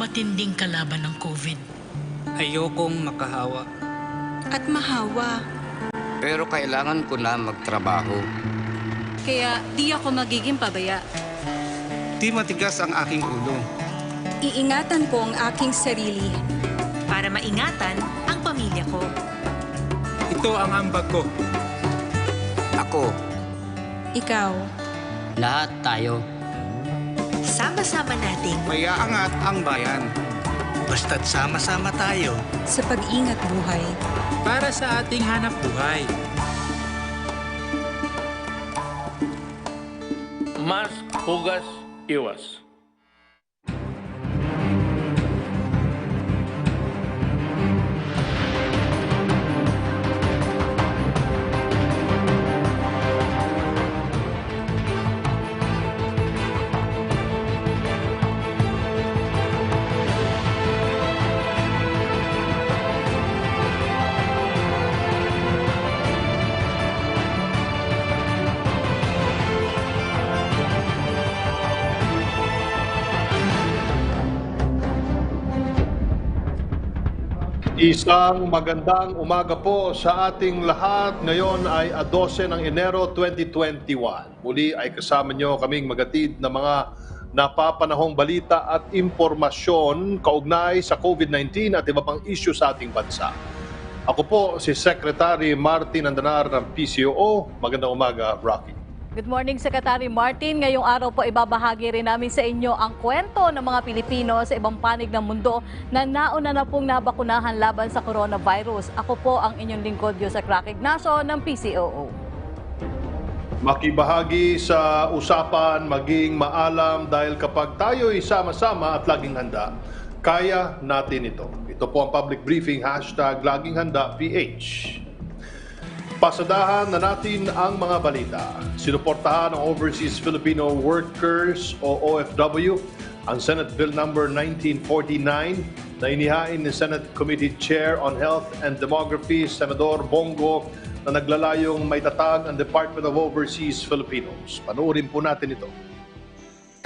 matinding kalaban ng COVID. Ayokong makahawa. At mahawa. Pero kailangan ko na magtrabaho. Kaya di ako magiging pabaya. Di matigas ang aking ulo. Iingatan ko ang aking sarili. Para maingatan ang pamilya ko. Ito ang ambag ko. Ako. Ikaw. Lahat tayo. Sama-sama nating Mayaangat ang bayan. Basta't sama-sama tayo. Sa pag-ingat buhay. Para sa ating hanap buhay. Mas hugas iwas. Isang magandang umaga po sa ating lahat. Ngayon ay 12 ng Enero 2021. Muli ay kasama nyo kaming magatid na mga napapanahong balita at impormasyon kaugnay sa COVID-19 at iba pang issue sa ating bansa. Ako po si Secretary Martin Andanar ng PCOO. Magandang umaga, Rocky. Good morning, Secretary Martin. Ngayong araw po ibabahagi rin namin sa inyo ang kwento ng mga Pilipino sa ibang panig ng mundo na nauna na pong nabakunahan laban sa coronavirus. Ako po ang inyong lingkod, Yusek Ignacio ng PCOO. Makibahagi sa usapan, maging maalam dahil kapag tayo'y sama-sama at laging handa, kaya natin ito. Ito po ang public briefing, #LagingHandaPH. Pasadahan na natin ang mga balita. Sinuportahan ng Overseas Filipino Workers o OFW ang Senate Bill number 1949 na inihain ni Senate Committee Chair on Health and Demography, Senador Bongo, na naglalayong maitatag ang Department of Overseas Filipinos. Panoorin po natin ito.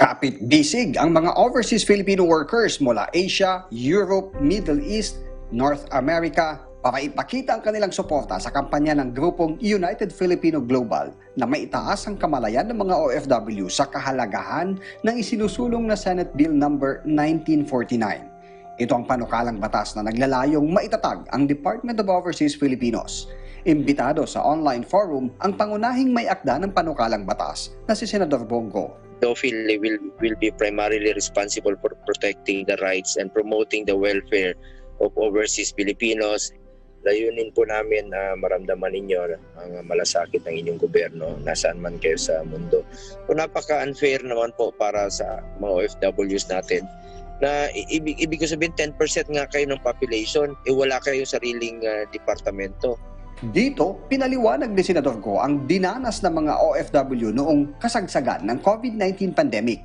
Kapit-bisig ang mga overseas Filipino workers mula Asia, Europe, Middle East, North America para ipakita ang kanilang suporta sa kampanya ng grupong United Filipino Global na maitaas ang kamalayan ng mga OFW sa kahalagahan ng isinusulong na Senate Bill number 1949. Ito ang panukalang batas na naglalayong maitatag ang Department of Overseas Filipinos. Imbitado sa online forum ang pangunahing may akda ng panukalang batas na si Senador Bongo. DOFIL will be primarily responsible for protecting the rights and promoting the welfare of overseas Filipinos. Layunin po namin na maramdaman ninyo ang malasakit ng inyong gobyerno nasaan man kayo sa mundo. So, napaka-unfair naman po para sa mga OFWs natin na ibig ko sabihin 10% nga kayo ng population, wala kayong sariling departamento. Dito, pinaliwanag ni Senador Go ang dinanas ng mga OFW noong kasagsagan ng COVID-19 pandemic,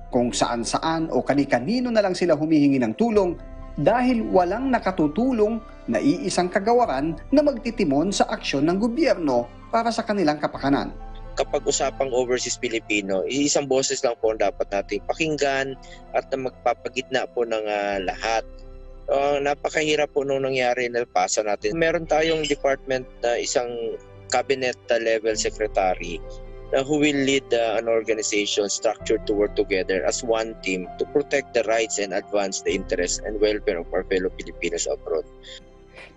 kung saan-saan o kani-kanino na lang sila humihingi ng tulong dahil walang nakatutulong na iisang kagawaran na magtitimon sa aksyon ng gobyerno para sa kanilang kapakanan. Kapag usapang overseas Filipino, isang boses lang po ang dapat nating pakinggan at na magpapagitna po ng lahat. Napakahirap po nung nangyari na pasa natin. Meron tayong department na isang cabinet level secretary who will lead an organization structured to work together as one team to protect the rights and advance the interests and welfare of our fellow Filipinos abroad.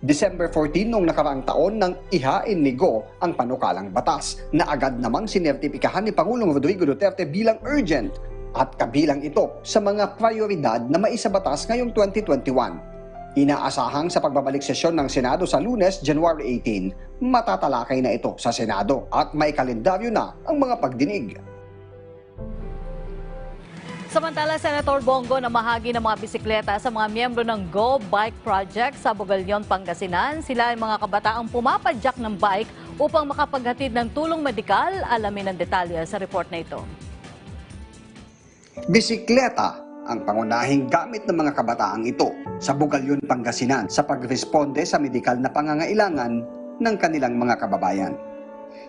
December 14 noong nakaraang taon nang ihain ni Go ang panukalang batas na agad namang sinertipikahan ni Pangulong Rodrigo Duterte bilang urgent at kabilang ito sa mga prioridad na maisabatas ngayong 2021. Inaasahang sa pagbabalik sesyon ng Senado sa Lunes, January 18, matatalakay na ito sa Senado at may kalendaryo na ang mga pagdinig. Samantala, Senator Bongo na mahagi ng mga bisikleta sa mga miyembro ng Go Bike Project sa Bugalyon, Pangasinan. Sila ay mga kabataang pumapadyak ng bike upang makapaghatid ng tulong medikal. Alamin ang detalye sa report na ito. Bisikleta ang pangunahing gamit ng mga kabataang ito sa Bugalyon, Pangasinan sa pagresponde sa medikal na pangangailangan ng kanilang mga kababayan.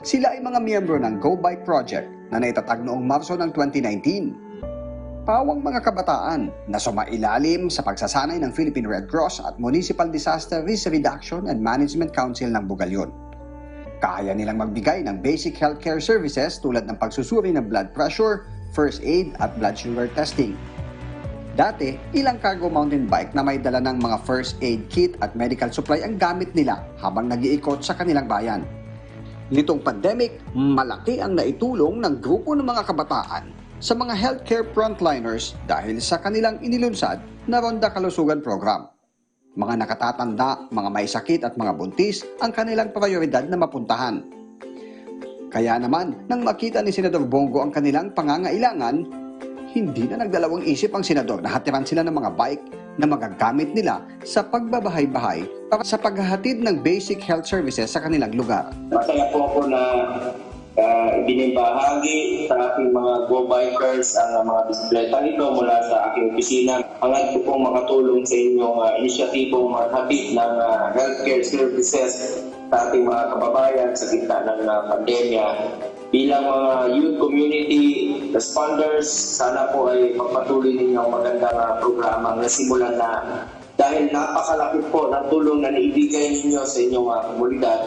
Sila ay mga miyembro ng Go Bike Project na naitatag noong Marso ng 2019. pawang mga kabataan na sumailalim sa pagsasanay ng Philippine Red Cross at Municipal Disaster Risk Reduction and Management Council ng Bugalyon. Kaya nilang magbigay ng basic healthcare services tulad ng pagsusuri ng blood pressure, first aid at blood sugar testing. Dati, ilang cargo mountain bike na may dala ng mga first aid kit at medical supply ang gamit nila habang nag-iikot sa kanilang bayan. Nitong pandemic, malaki ang naitulong ng grupo ng mga kabataan sa mga healthcare frontliners dahil sa kanilang inilunsad na Ronda Kalusugan Program. Mga nakatatanda, mga may sakit at mga buntis ang kanilang prioridad na mapuntahan. Kaya naman, nang makita ni Senador Bongo ang kanilang pangangailangan, hindi na nagdalawang isip ang senador na hatiran sila ng mga bike na magagamit nila sa pagbabahay-bahay para sa paghahatid ng basic health services sa kanilang lugar. Masaya po ako na ibinibahagi sa aking mga go-bikers ang mga bisikleta nito mula sa aking opisina. Hangad ko pong makatulong sa inyong inisyatibo maghatid ng healthcare services sa ating mga kababayan sa gitna ng pandemya. Bilang mga youth community responders, sana po ay magpatuloy ninyo ang magandang programa na simulan na dahil napakalaki po ng tulong na naibigay ninyo sa inyong komunidad.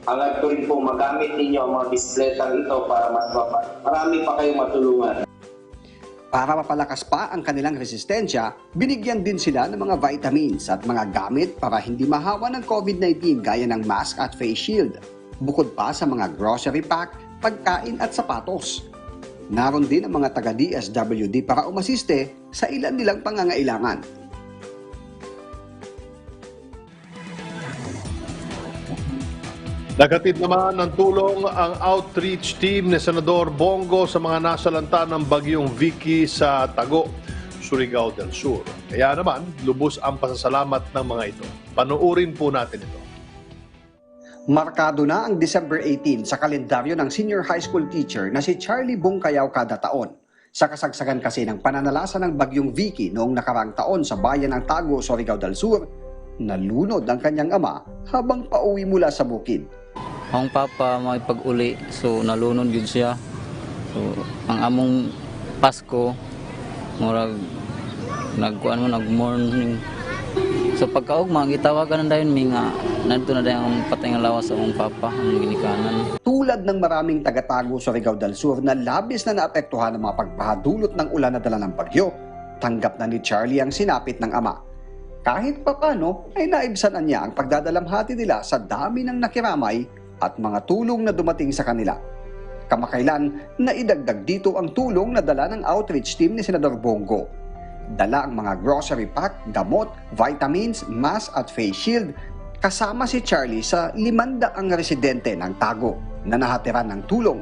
Hangad ko rin po magamit ninyo ang mga bisikletang ito para mas marami pa kayong matulungan. Para mapalakas pa ang kanilang resistensya, binigyan din sila ng mga vitamins at mga gamit para hindi mahawa ng COVID-19 gaya ng mask at face shield. Bukod pa sa mga grocery pack, pagkain at sapatos. Naroon din ang mga taga-DSWD para umasiste sa ilan nilang pangangailangan. Naghatid naman ng tulong ang outreach team ni Senador Bongo sa mga nasalanta ng bagyong Vicky sa Tago, Surigao del Sur. Kaya naman, lubos ang pasasalamat ng mga ito. Panoorin po natin ito. Markado na ang December 18 sa kalendaryo ng senior high school teacher na si Charlie Bungkayaw kada taon. Sa kasagsagan kasi ng pananalasa ng bagyong Vicky noong nakarang taon sa bayan ng Tago, Surigao del Sur, nalunod ang kanyang ama habang pauwi mula sa bukid. Ang papa may pag-uli, so nalunod yun siya. So ang among Pasko, murag nag-morning. So pagkaugma, gitawagan na dahil nga nandito na dahil ang patay ng lawas sa among papa, ang ginikanan. Tulad ng maraming taga-Tago sa Surigao del Sur na labis na naapektuhan ng mga pagpahadulot ng ulan na dala ng bagyo, tanggap na ni Charlie ang sinapit ng ama. Kahit papano ay naibsanan niya ang pagdadalamhati nila sa dami ng nakiramay at mga tulong na dumating sa kanila. Kamakailan, naidagdag dito ang tulong na dala ng outreach team ni Senador Bongo. Dala ang mga grocery pack, gamot, vitamins, mask at face shield. Kasama si Charlie sa 500 residente ng Tago na nahatiran ng tulong.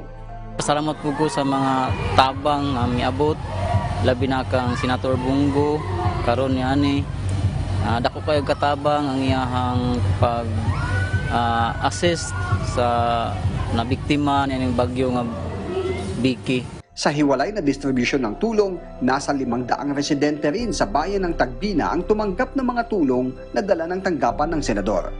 Salamat po ko sa mga tabang miabot, labi na kang Senator Bongo, karon ni dako kayo katabang ang iyahang pag-assist sa nabiktima ng bagyo nga Vicky. Sa hiwalay na distribution ng tulong, nasa 500 residente rin sa bayan ng Tagbina ang tumanggap ng mga tulong na dala ng tanggapan ng senador.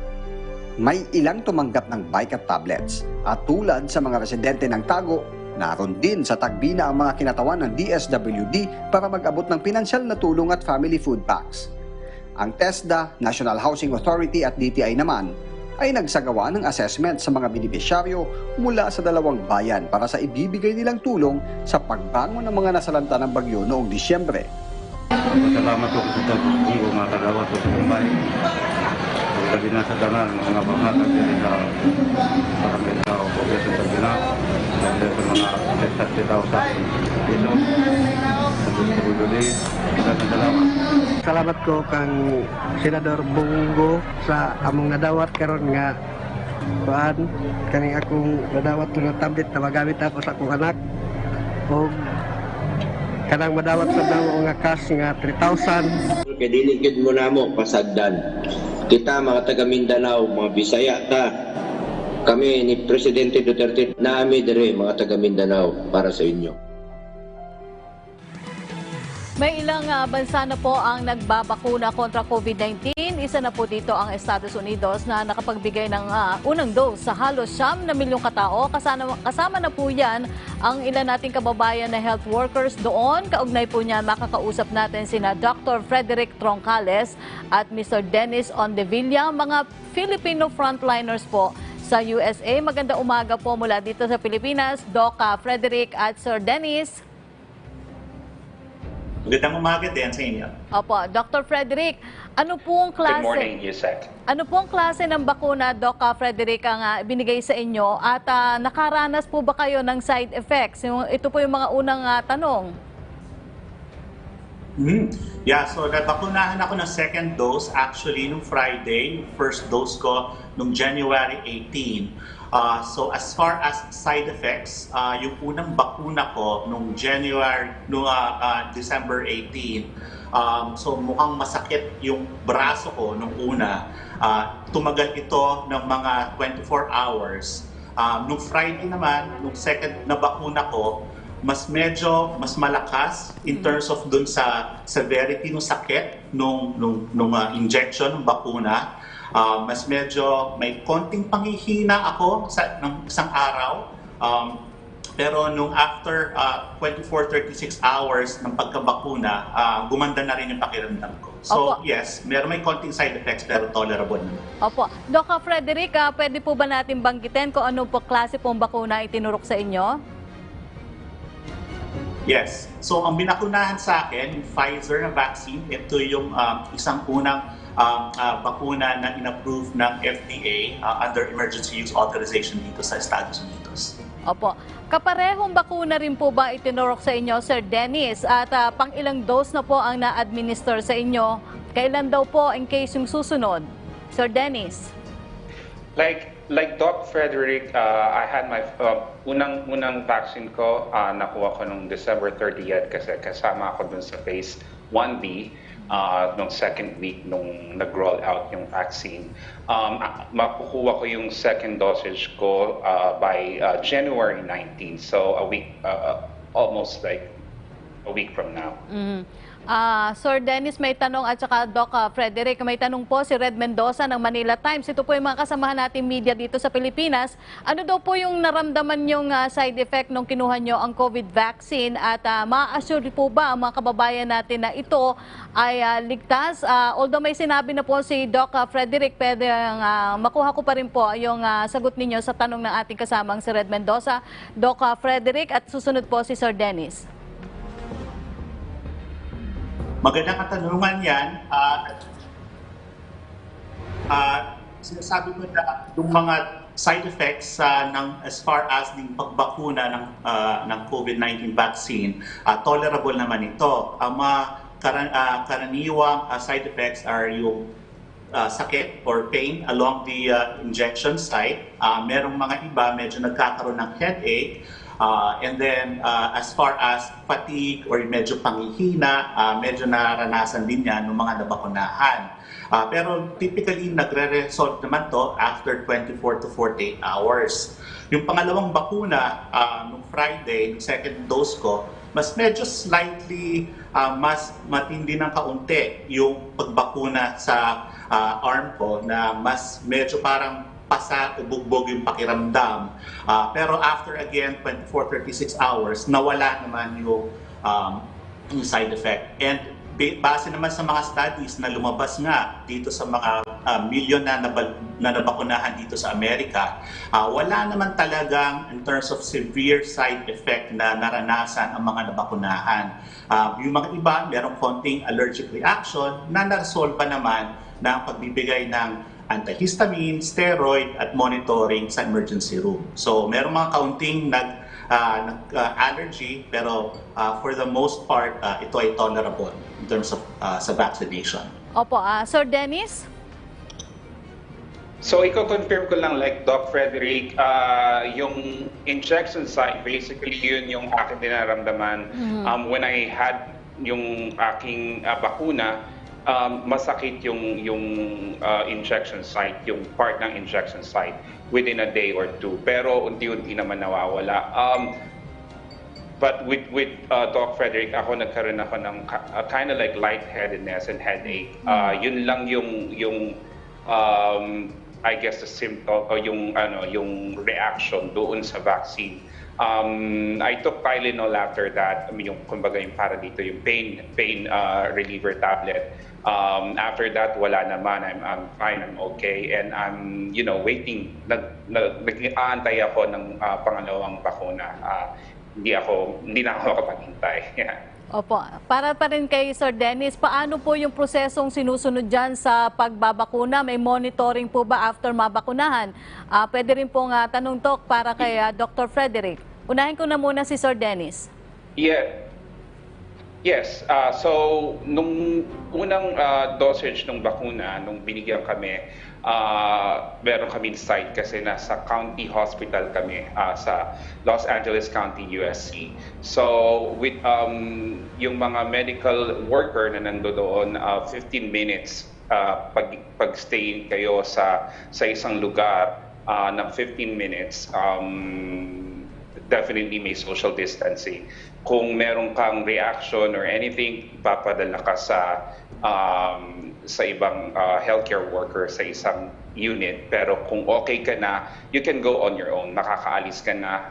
May ilang tumanggap ng bike at tablets. At tulad sa mga residente ng Tago, naroon din sa Tagbina ang mga kinatawan ng DSWD para mag-abot ng pinansyal na tulong at family food packs. Ang TESDA, National Housing Authority at DTI naman ay nagsagawa ng assessment sa mga benepisyaryo mula sa dalawang bayan para sa ibibigay nilang tulong sa pagbangon ng mga nasalanta ng bagyo noong Disyembre. Salamat po sa Bongo mga tagawa sa Kumbay. Sabi na sa danan mga panghatag din sa barangay sa Progreso sa Gina. Sabi sa mga 30,000 Salamat ko kang Senador Bongo sa among nadawat karon nga kuan kani akong nadawat ng tablet na magamit ako sa akong anak o kanang madawat sa daw nga cash nga 3,000. Kaya diligid mo na mo pasagdan. Kita mga taga Mindanao, mga Bisaya ta. Kami ni Presidente Duterte naami dire mga taga Mindanao para sa inyo. May ilang bansa na po ang nagbabakuna kontra COVID-19. Isa na po dito ang Estados Unidos na nakapagbigay ng unang dose sa halos 9 milyong katao. Kasama na po yan ang ilan nating kababayan na health workers doon. Kaugnay po niyan, makakausap natin sina Dr. Frederick Troncales at Mr. Dennis Ondevilla, mga Filipino frontliners po sa USA. Maganda umaga po mula dito sa Pilipinas, Doc Frederick at Sir Dennis. Magandang umaga din sa inyo. Opo, Dr. Frederick, ano pong klase? Good morning, Yusek. Ano pong klase ng bakuna, Doc Frederick, ang binigay sa inyo? At nakaranas po ba kayo ng side effects? Ito po yung mga unang tanong. Yeah, so nabakunahan ako ng second dose actually nung Friday. First dose ko nung January 18. So as far as side effects, yung unang bakuna ko nung December 18, so mukhang masakit yung braso ko nung una. Tumagal ito ng mga 24 hours. Nung Friday naman, nung second na bakuna ko, mas malakas in terms of dun sa severity ng sakit nung injection ng bakuna. Mas medyo may konting panghihina ako ng isang araw. Pero nung after 24-36 hours ng pagkabakuna, gumanda na rin yung pakiramdam ko. So yes, may konting side effects pero tolerable naman. Opo. Doc Frederick, pwede po ba natin banggitin kung ano po klase pong bakuna itinurok sa inyo? Yes. So ang binakunahan sa akin, yung Pfizer na vaccine, ito yung isang unang bakuna na in-approve ng FDA under emergency use authorization dito sa Estados Unidos. Opo. Kaparehong bakuna rin po ba itinurok sa inyo, Sir Dennis? At pang ilang dose na po ang na-administer sa inyo? Kailan daw po in case yung susunod? Sir Dennis? Like Doc Frederick, I had my unang vaccine ko, nakuha ko nung December 30th kasi kasama ako dun sa phase 1B nung second week nung nag-roll out yung vaccine. Makukuha ko yung second dosage ko by January 19, so a week, almost like a week from now. Sir Dennis, may tanong at saka Doc Frederick, may tanong po si Red Mendoza ng Manila Times. Ito po yung mga kasamahan natin media dito sa Pilipinas. Ano daw po yung naramdaman yung side effect nung kinuha nyo ang COVID vaccine at ma-assure po ba ang mga kababayan natin na ito ay ligtas? Although may sinabi na po si Doc Frederick, pwede makuha ko pa rin po yung sagot ninyo sa tanong ng ating kasamang si Red Mendoza. Doc Frederick at susunod po si Sir Dennis. Magandang katanungan yan. Sinasabi ko na yung mga side effects as far as yung pagbakuna ng COVID-19 vaccine, tolerable naman ito. Ang mga karaniwang side effects are yung sakit or pain along the injection site. Merong mga iba medyo nagkakaroon ng headache. And then, as far as fatigue or medyo panghihina, medyo naranasan din yan ng mga nabakunahan. Pero typically, nagre-resolve naman to after 24 to 48 hours. Yung pangalawang bakuna, nung Friday, yung second dose ko, mas medyo slightly mas matindi ng kaunti yung pagbakuna sa arm ko na mas medyo parang ubugbog yung pakiramdam. Pero after again 24-36 hours, nawala naman yung side effect. And base naman sa mga studies na lumabas nga dito sa mga milyon na nabakunahan dito sa Amerika, wala naman talagang in terms of severe side effect na naranasan ang mga nabakunahan. Yung mga iba, merong konting allergic reaction na naresolve pa naman ng pagbibigay ng antihistamine, steroid, at monitoring sa emergency room. So, meron mga kaunting allergy, pero for the most part, ito ay tolerable in terms of sa vaccination. Opo, Sir Dennis? So, i-confirm ko lang like Doc Frederick, yung injection site, basically yun yung aking dinaramdaman. When I had yung aking bakuna, masakit yung injection site, yung part ng injection site within a day or two. Pero unti-unti naman nawawala. But with Doc Frederick, nagkaroon ako ng kind of like lightheadedness and headache. Yun lang yung I guess the symptom o yung reaction doon sa vaccine. I took Tylenol after that. Yung kumbaga yung para dito yung pain reliever tablet. After that, wala naman. I'm fine. I'm okay, and I'm waiting. Nag-aantay ako ng pangalawang bakuna. Hindi na ako makapaghintay. Opo. Para pa rin kay Sir Dennis, paano po yung prosesong sinusunod dyan sa pagbabakuna? May monitoring po ba after mabakunahan? Pwede rin pong tanong to para kay Dr. Frederick. Unahin ko na muna si Sir Dennis. Yes. So, nung unang dosage ng bakuna, nung binigyan kami, meron kami site kasi nasa county hospital kami sa Los Angeles County, USC. So, with yung mga medical worker na nandoon, 15 minutes pag-stay kayo sa isang lugar ng 15 minutes, definitely may social distancing. Kung meron kang reaction or anything, ipapadala ka sa ibang healthcare worker sa isang unit. Pero kung okay ka na, you can go on your own. Makakaalis ka na,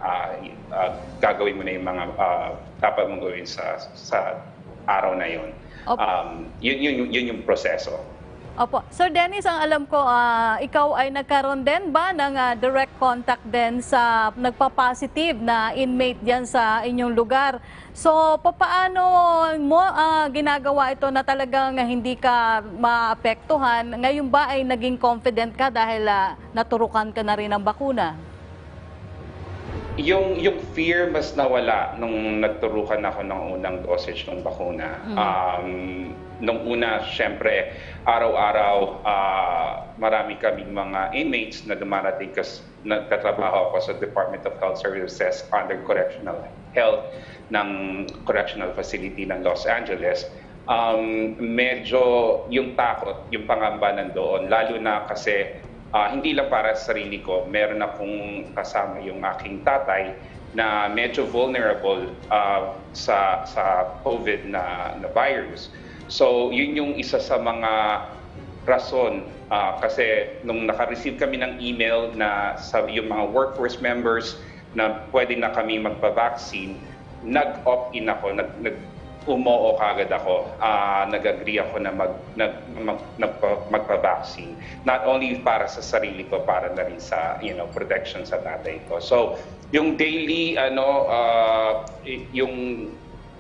gagawin mo na yung mga dapat mong gawin sa araw na yun. Yun yung proseso. Opo. Sir Dennis, ang alam ko, ikaw ay nagkaroon din ba ng direct contact din sa nagpa-positive na inmate diyan sa inyong lugar? So, paano mo ginagawa ito na talagang hindi ka maapektuhan? Ngayon ba ay naging confident ka dahil naturukan ka na rin ng bakuna? Yung fear mas nawala nung nagturukan ako ng unang dosage ng bakuna. Nung una, syempre, araw-araw, marami kaming mga inmates na dumarating kasi nagtatrabaho ako sa Department of Health Services under Correctional Health ng Correctional Facility ng Los Angeles. Medyo yung takot, yung pangamba nandoon, lalo na kasi hindi lang para sa sarili ko, meron akong kasama yung aking tatay na medyo vulnerable sa COVID na virus. So, yun yung isa sa mga rason kasi nung naka-receive kami ng email na sa yung mga workforce members na pwede na kami magpa-vaccine, nag-opt-in ako, umoo kagad ako, nag-agree ako na magpa-vaccine. Not only para sa sarili ko, para na rin sa protection sa tatay ko. So, yung daily yung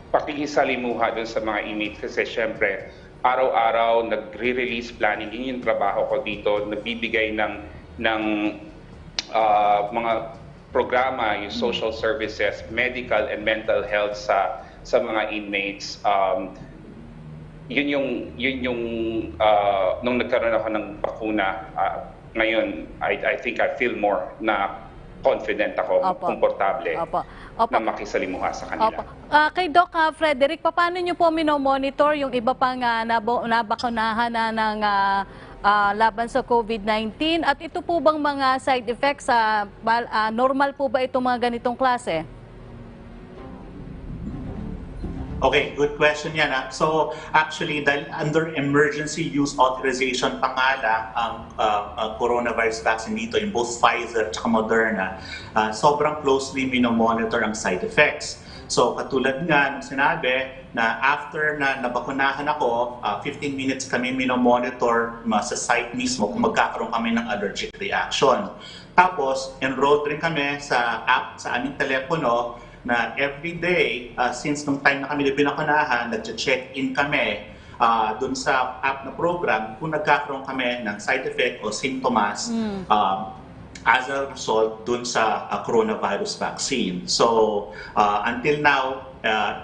pakikisalimuha dun sa mga inmates kasi syempre araw-araw nagre-release planning, yun yung trabaho ko dito, nagbibigay ng mga programa, yung social services, medical and mental health sa mga inmates. Yun yung nung nagkaroon ako ng bakuna, ngayon I think I feel more na confident ako, komportable na makisalimuha sa kanila. Kay Doc Frederick, paano nyo po minomonitor yung iba pang nabakunahan na ng laban sa COVID-19? At ito po bang mga side effects, normal po ba itong mga ganitong klase? Okay, good question yan. So actually, dahil under emergency use authorization pa nga lang ang coronavirus vaccine dito, yung both Pfizer at Moderna, sobrang closely minomonitor ang side effects. So katulad nga ng sinabi na after na nabakunahan ako, 15 minutes kami minomonitor sa site mismo kung magkakaroon kami ng allergic reaction. Tapos enrolled rin kami sa app sa aming telepono na every day, since nung time na kami binakunahan, nag-check-in kami dun sa app na program kung nagkakaroon kami ng side effect o symptoms as a result dun sa coronavirus vaccine. So, until now,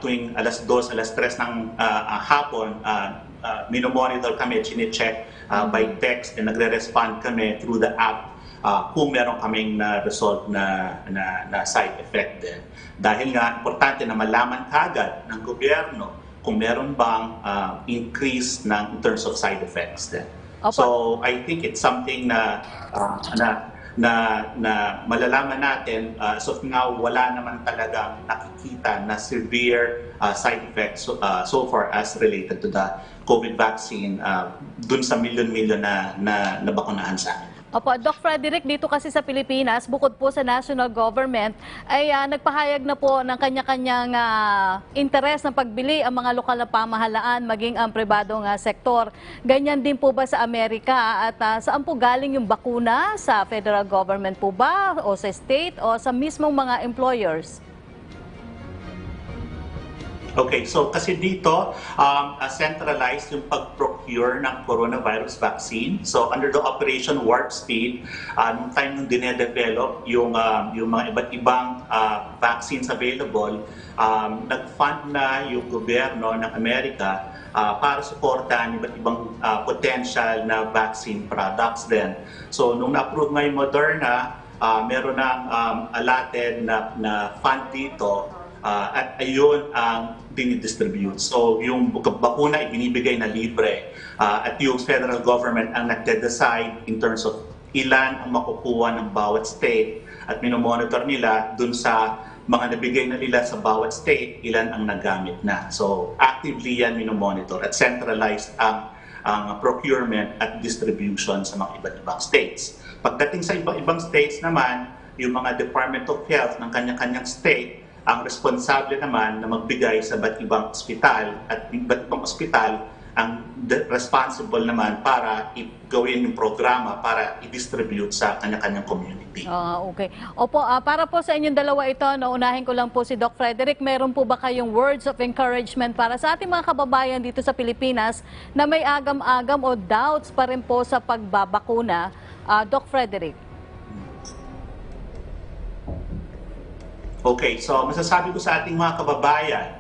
tuwing alas 2, alas 3 ng hapon, minomonitor kami, chine-check by text and nagre-respond kami through the app kung meron kaming na-result na side effect din. Dahil nga, importante na malaman kagad ng gobyerno kung meron bang increase in terms of side effects din. So, I think it's something na na malalaman natin, as of now, wala naman talagang nakikita na severe side effects so far as related to the COVID vaccine dun sa milyon-milyon na bakunahan sa amin. Opo, Doc Frederick, dito kasi sa Pilipinas, bukod po sa national government, ay nagpahayag na po ng kanya-kanyang interes na pagbili ang mga lokal na pamahalaan, maging ang pribadong sektor. Ganyan din po ba sa Amerika? At saan po galing yung bakuna? Sa federal government po ba? O sa state? O sa mismong mga employers? Okay, so kasi dito, centralized yung pag-procure ng coronavirus vaccine. So under the Operation Warp Speed, nung time nung dinedevelop yung mga iba't ibang vaccines available, nag-fund na yung gobyerno ng Amerika para suportahan iba't ibang potential na vaccine products din. So nung na-approve nga yung Moderna, meron ng allotted na fund dito. At ayun ang dinidistribute. So yung bakuna ibinibigay na libre at yung federal government ang nagde-decide in terms of ilan ang makukuha ng bawat state at minomonitor nila dun sa mga nabigay na nila sa bawat state, ilan ang nagamit na. So actively yan minomonitor at centralized ang procurement at distribution sa mga iba't ibang states. Pagdating sa ibang states naman, yung mga Department of Health ng kanya-kanyang state ang responsable naman na magbigay sa iba't ibang ospital at iba't ibang ospital ang responsible naman para gawin yung programa para i-distribute sa kanya-kanyang community. Okay. Opo, para po sa inyong dalawa ito, naunahin ko lang po si Doc Frederick, meron po ba kayong words of encouragement para sa ating mga kababayan dito sa Pilipinas na may agam-agam o doubts pa rin po sa pagbabakuna? Doc Frederick. Okay, so masasabi ko sa ating mga kababayan,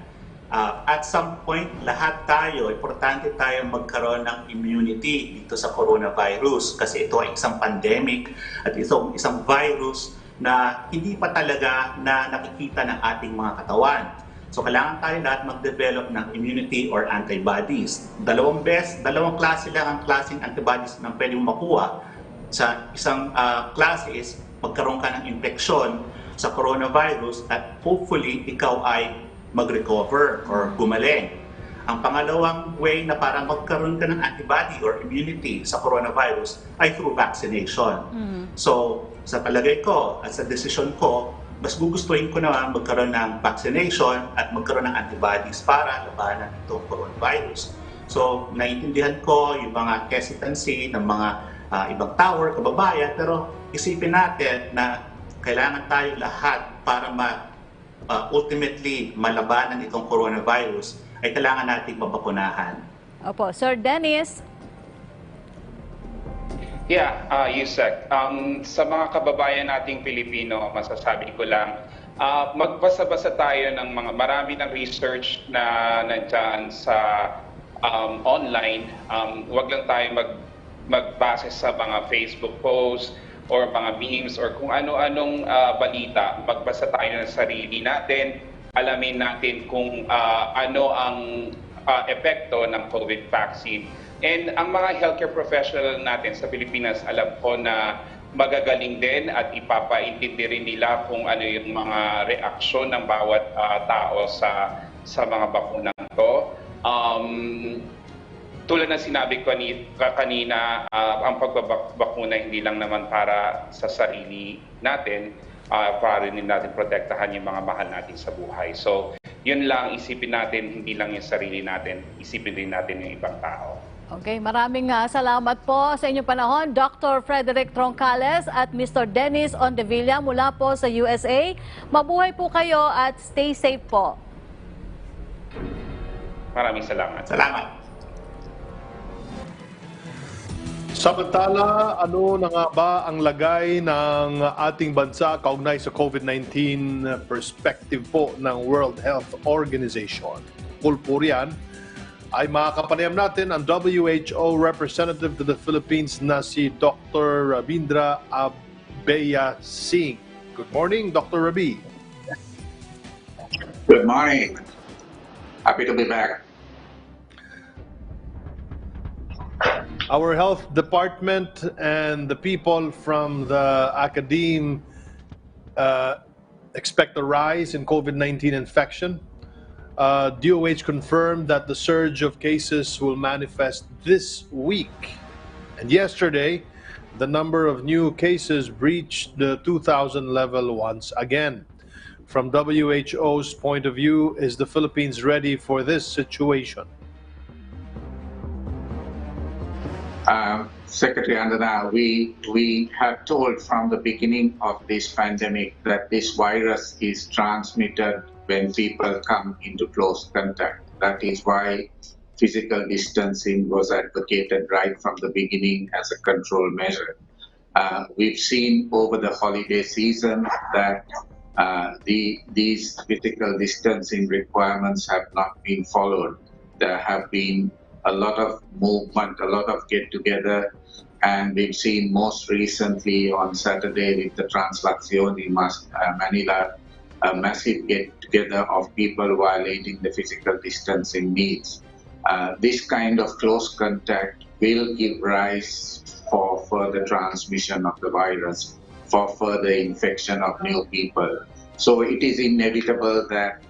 at some point, lahat tayo, importante tayo magkaroon ng immunity dito sa coronavirus kasi ito ay isang pandemic at ito isang virus na hindi pa talaga na nakikita ng ating mga katawan. So kailangan tayo lahat mag-develop ng immunity or antibodies. Dalawang klase lang ang klaseng antibodies na pwede mong makuha. Sa isang klase is magkaroon ka ng infeksyon sa coronavirus at hopefully ikaw ay mag-recover or gumaling. Ang pangalawang way na para magkaroon ka ng antibody or immunity sa coronavirus ay through vaccination. So sa palagay ko at sa desisyon ko, mas gugustuhin ko naman magkaroon ng vaccination at magkaroon ng antibodies para labanan itong coronavirus. So naiintindihan ko yung mga hesitancy ng mga ibang tower, kababayan, pero isipin natin na kailangan tayo lahat para ultimately malabanan itong coronavirus ay kailangan nating mabakunahan. Opo, Sir Dennis. Yeah, Yusek. Sa mga kababayan nating Pilipino, masasabi ko lang, magbasa-basa tayo ng marami ng research na nandyan sa online. Huwag lang tayo magbase sa mga Facebook posts or mga memes or kung ano-anong balita. Magbasa tayo ng sarili natin, alamin natin kung ano ang epekto ng COVID vaccine. And ang mga healthcare professional natin sa Pilipinas, alam ko na magagaling din at ipapaintindi rin nila kung ano yung mga reaksyon ng bawat tao sa mga bakunang to. Tulad ng sinabi ko kanina, ang pagbabakuna hindi lang naman para sa sarili natin, para rin natin protektahan yung mga mahal natin sa buhay. So, yun lang, isipin natin, hindi lang yung sarili natin, isipin din natin yung ibang tao. Okay, maraming salamat po sa inyong panahon, Dr. Frederick Troncales at Mr. Dennis Ondevilla mula po sa USA. Mabuhay po kayo at stay safe po. Maraming salamat. Salamat. Samantala, ano na nga ba ang lagay ng ating bansa kaugnay sa COVID-19 perspective po ng World Health Organization? Pulpurian ay makakapanayam natin ang WHO representative to the Philippines na si Dr. Rabindra Abeya Singh. Good morning, Dr. Rabi. Good morning. Happy to be back. Our health department and the people from the academe expect a rise in COVID-19 infection. DOH confirmed that the surge of cases will manifest this week. And yesterday, the number of new cases breached the 2,000 level once again. From WHO's point of view, is the Philippines ready for this situation? Secretary Handa, we have told from the beginning of this pandemic that this virus is transmitted when people come into close contact. That is why physical distancing was advocated right from the beginning as a control measure. We've seen over the holiday season that these physical distancing requirements have not been followed. There have been a lot of movement, a lot of get-together, and we've seen most recently on Saturday with the Translación in Manila, a massive get-together of people violating the physical distancing needs. This kind of close contact will give rise for further transmission of the virus, for further infection of new people. So it is inevitable that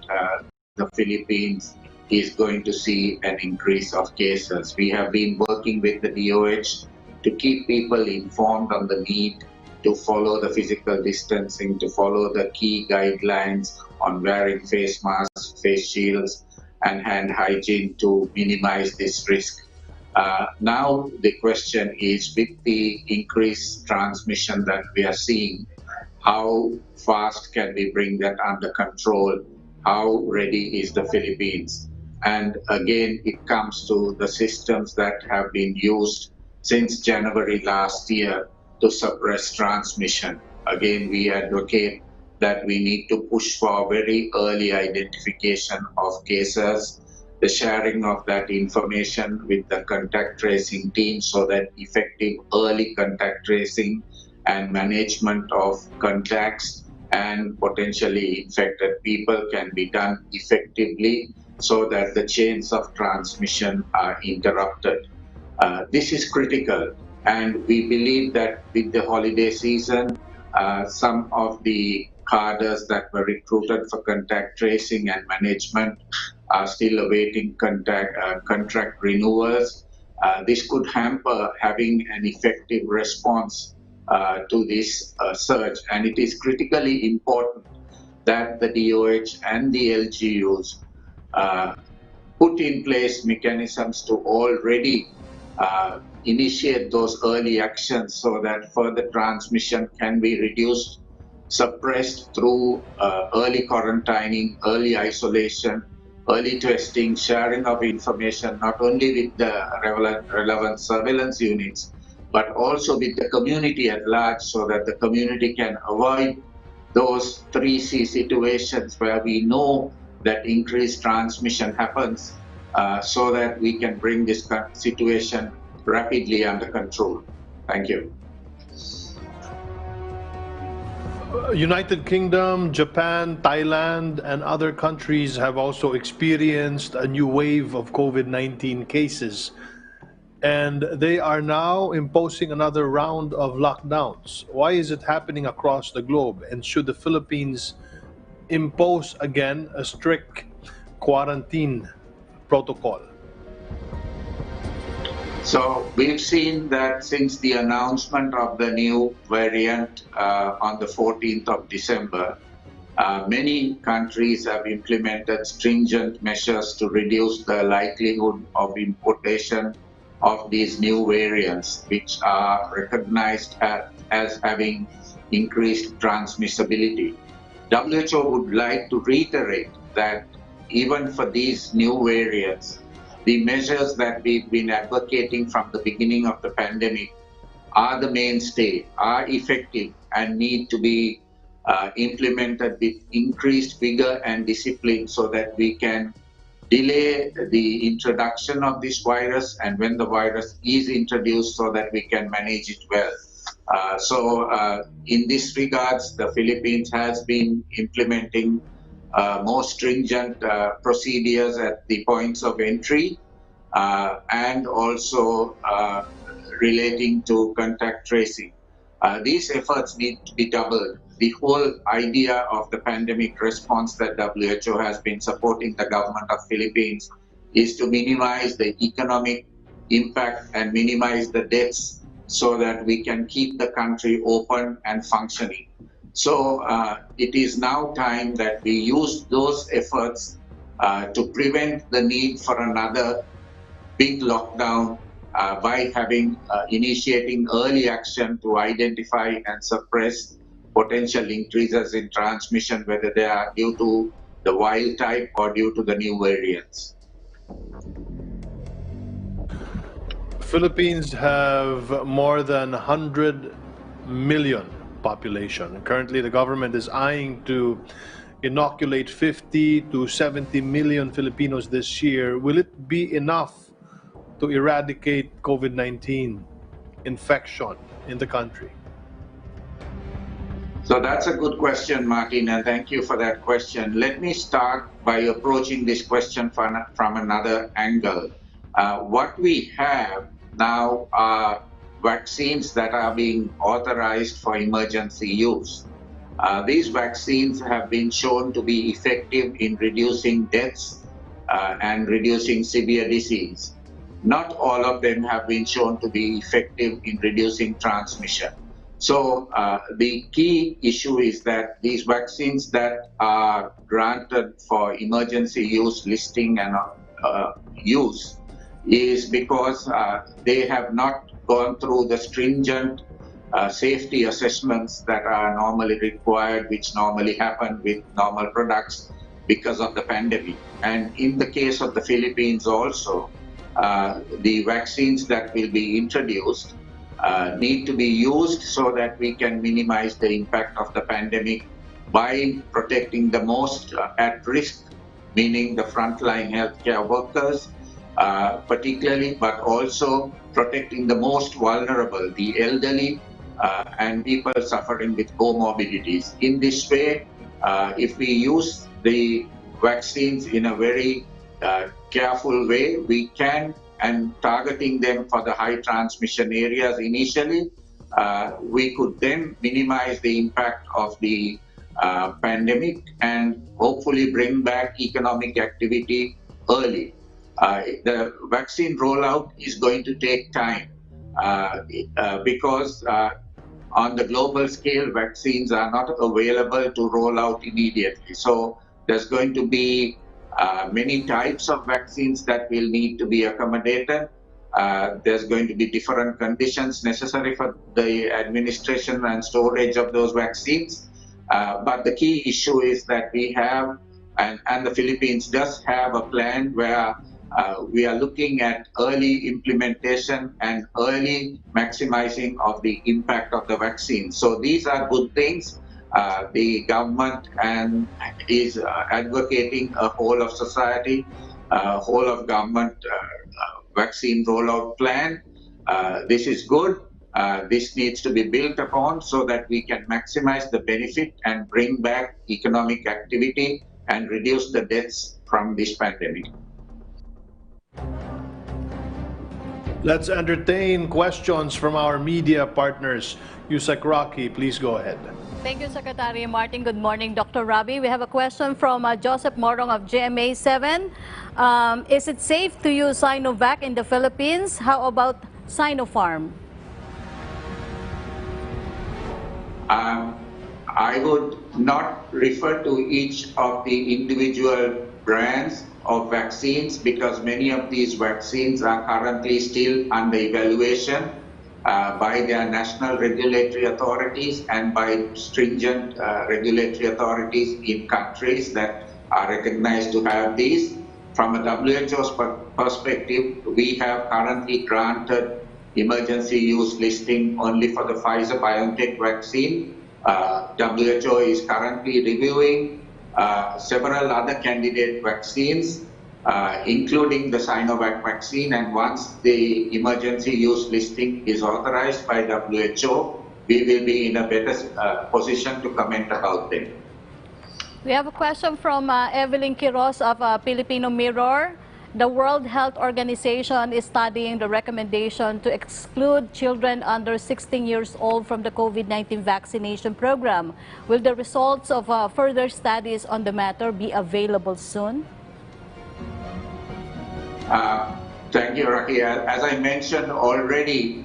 the Philippines is going to see an increase of cases. We have been working with the DOH to keep people informed on the need to follow the physical distancing, to follow the key guidelines on wearing face masks, face shields, and hand hygiene to minimize this risk. Now the question is, with the increased transmission that we are seeing, how fast can we bring that under control? How ready is the Philippines? And again, it comes to the systems that have been used since January last year to suppress transmission. Again, we advocate that we need to push for very early identification of cases, the sharing of that information with the contact tracing team so that effective early contact tracing and management of contacts and potentially infected people can be done effectively so that the chains of transmission are interrupted. This is critical, and we believe that with the holiday season, some of the cadres that were recruited for contact tracing and management are still awaiting contract renewals. This could hamper having an effective response to this surge, and it is critically important that the DOH and the LGUs put in place mechanisms to already initiate those early actions so that further transmission can be reduced, suppressed through early quarantining, early isolation, early testing, sharing of information, not only with the relevant surveillance units, but also with the community at large so that the community can avoid those 3C situations where we know that increased transmission happens so that we can bring this situation rapidly under control. Thank you. United Kingdom, Japan, Thailand, and other countries have also experienced a new wave of COVID-19 cases. And they are now imposing another round of lockdowns. Why is it happening across the globe? And should the Philippines impose again a strict quarantine protocol? So we've seen that since the announcement of the new variant on the 14th of December, many countries have implemented stringent measures to reduce the likelihood of importation of these new variants, which are recognized as having increased transmissibility. WHO would like to reiterate that even for these new variants, the measures that we've been advocating from the beginning of the pandemic are the mainstay, are effective, and need to be implemented with increased vigor and discipline so that we can delay the introduction of this virus, and when the virus is introduced, so that we can manage it well. In this regards, the Philippines has been implementing more stringent procedures at the points of entry and also relating to contact tracing. These efforts need to be doubled. The whole idea of the pandemic response that WHO has been supporting the government of Philippines is to minimize the economic impact and minimize the deaths so that we can keep the country open and functioning. So it is now time that we use those efforts to prevent the need for another big lockdown by initiating early action to identify and suppress potential increases in transmission, whether they are due to the wild type or due to the new variants. Philippines have more than 100 million population. Currently, the government is eyeing to inoculate 50 to 70 million Filipinos this year. Will it be enough to eradicate COVID-19 infection in the country? So that's a good question, Martin, and thank you for that question. Let me start by approaching this question from another angle. What we have now are vaccines that are being authorized for emergency use. These vaccines have been shown to be effective in reducing deaths and reducing severe disease. Not all of them have been shown to be effective in reducing transmission. So the key issue is that these vaccines that are granted for emergency use listing and use is because they have not gone through the stringent safety assessments that are normally required, which normally happen with normal products because of the pandemic. And in the case of the Philippines also, the vaccines that will be introduced need to be used so that we can minimize the impact of the pandemic by protecting the most at risk, meaning the frontline healthcare workers, particularly, but also protecting the most vulnerable, the elderly, and people suffering with comorbidities. In this way, if we use the vaccines in a very careful way, we can, and targeting them for the high transmission areas initially, we could then minimize the impact of the pandemic and hopefully bring back economic activity early. The vaccine rollout is going to take time because on the global scale, vaccines are not available to roll out immediately. So there's going to be many types of vaccines that will need to be accommodated. There's going to be different conditions necessary for the administration and storage of those vaccines. But the key issue is that we have, and the Philippines does have a plan where we are looking at early implementation and early maximizing of the impact of the vaccine. So these are good things. The government is advocating a whole of society, whole of government vaccine rollout plan. This is good. This needs to be built upon so that we can maximize the benefit and bring back economic activity and reduce the deaths from this pandemic. Let's entertain questions from our media partners. Yusek Rocky, please go ahead. Thank you, Secretary Martin. Good morning, Dr. Rabi. We have a question from Joseph Morong of GMA7. Is it safe to use Sinovac in the Philippines? How about Sinopharm? I would not refer to each of the individual brands of vaccines because many of these vaccines are currently still under evaluation by their national regulatory authorities and by stringent regulatory authorities in countries that are recognized to have these. From a WHO's perspective, we have currently granted emergency use listing only for the Pfizer-BioNTech vaccine. WHO is currently reviewing several other candidate vaccines, including the Sinovac vaccine, and once the emergency use listing is authorized by WHO, we will be in a better position to comment about them. We have a question from Evelyn Quiroz of Filipino Mirror. The World Health Organization is studying the recommendation to exclude children under 16 years old from the COVID-19 vaccination program. Will the results of further studies on the matter be available soon? Thank you, Raki. As I mentioned already,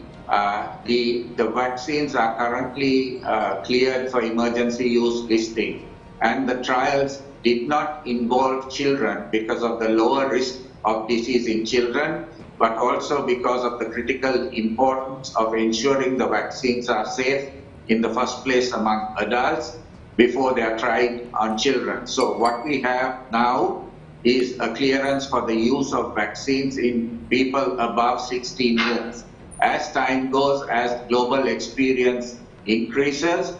the vaccines are currently cleared for emergency use listing, and the trials did not involve children because of the lower risk of disease in children, but also because of the critical importance of ensuring the vaccines are safe in the first place among adults before they are tried on children. So what we have now is a clearance for the use of vaccines in people above 16 years. As time goes, as global experience increases,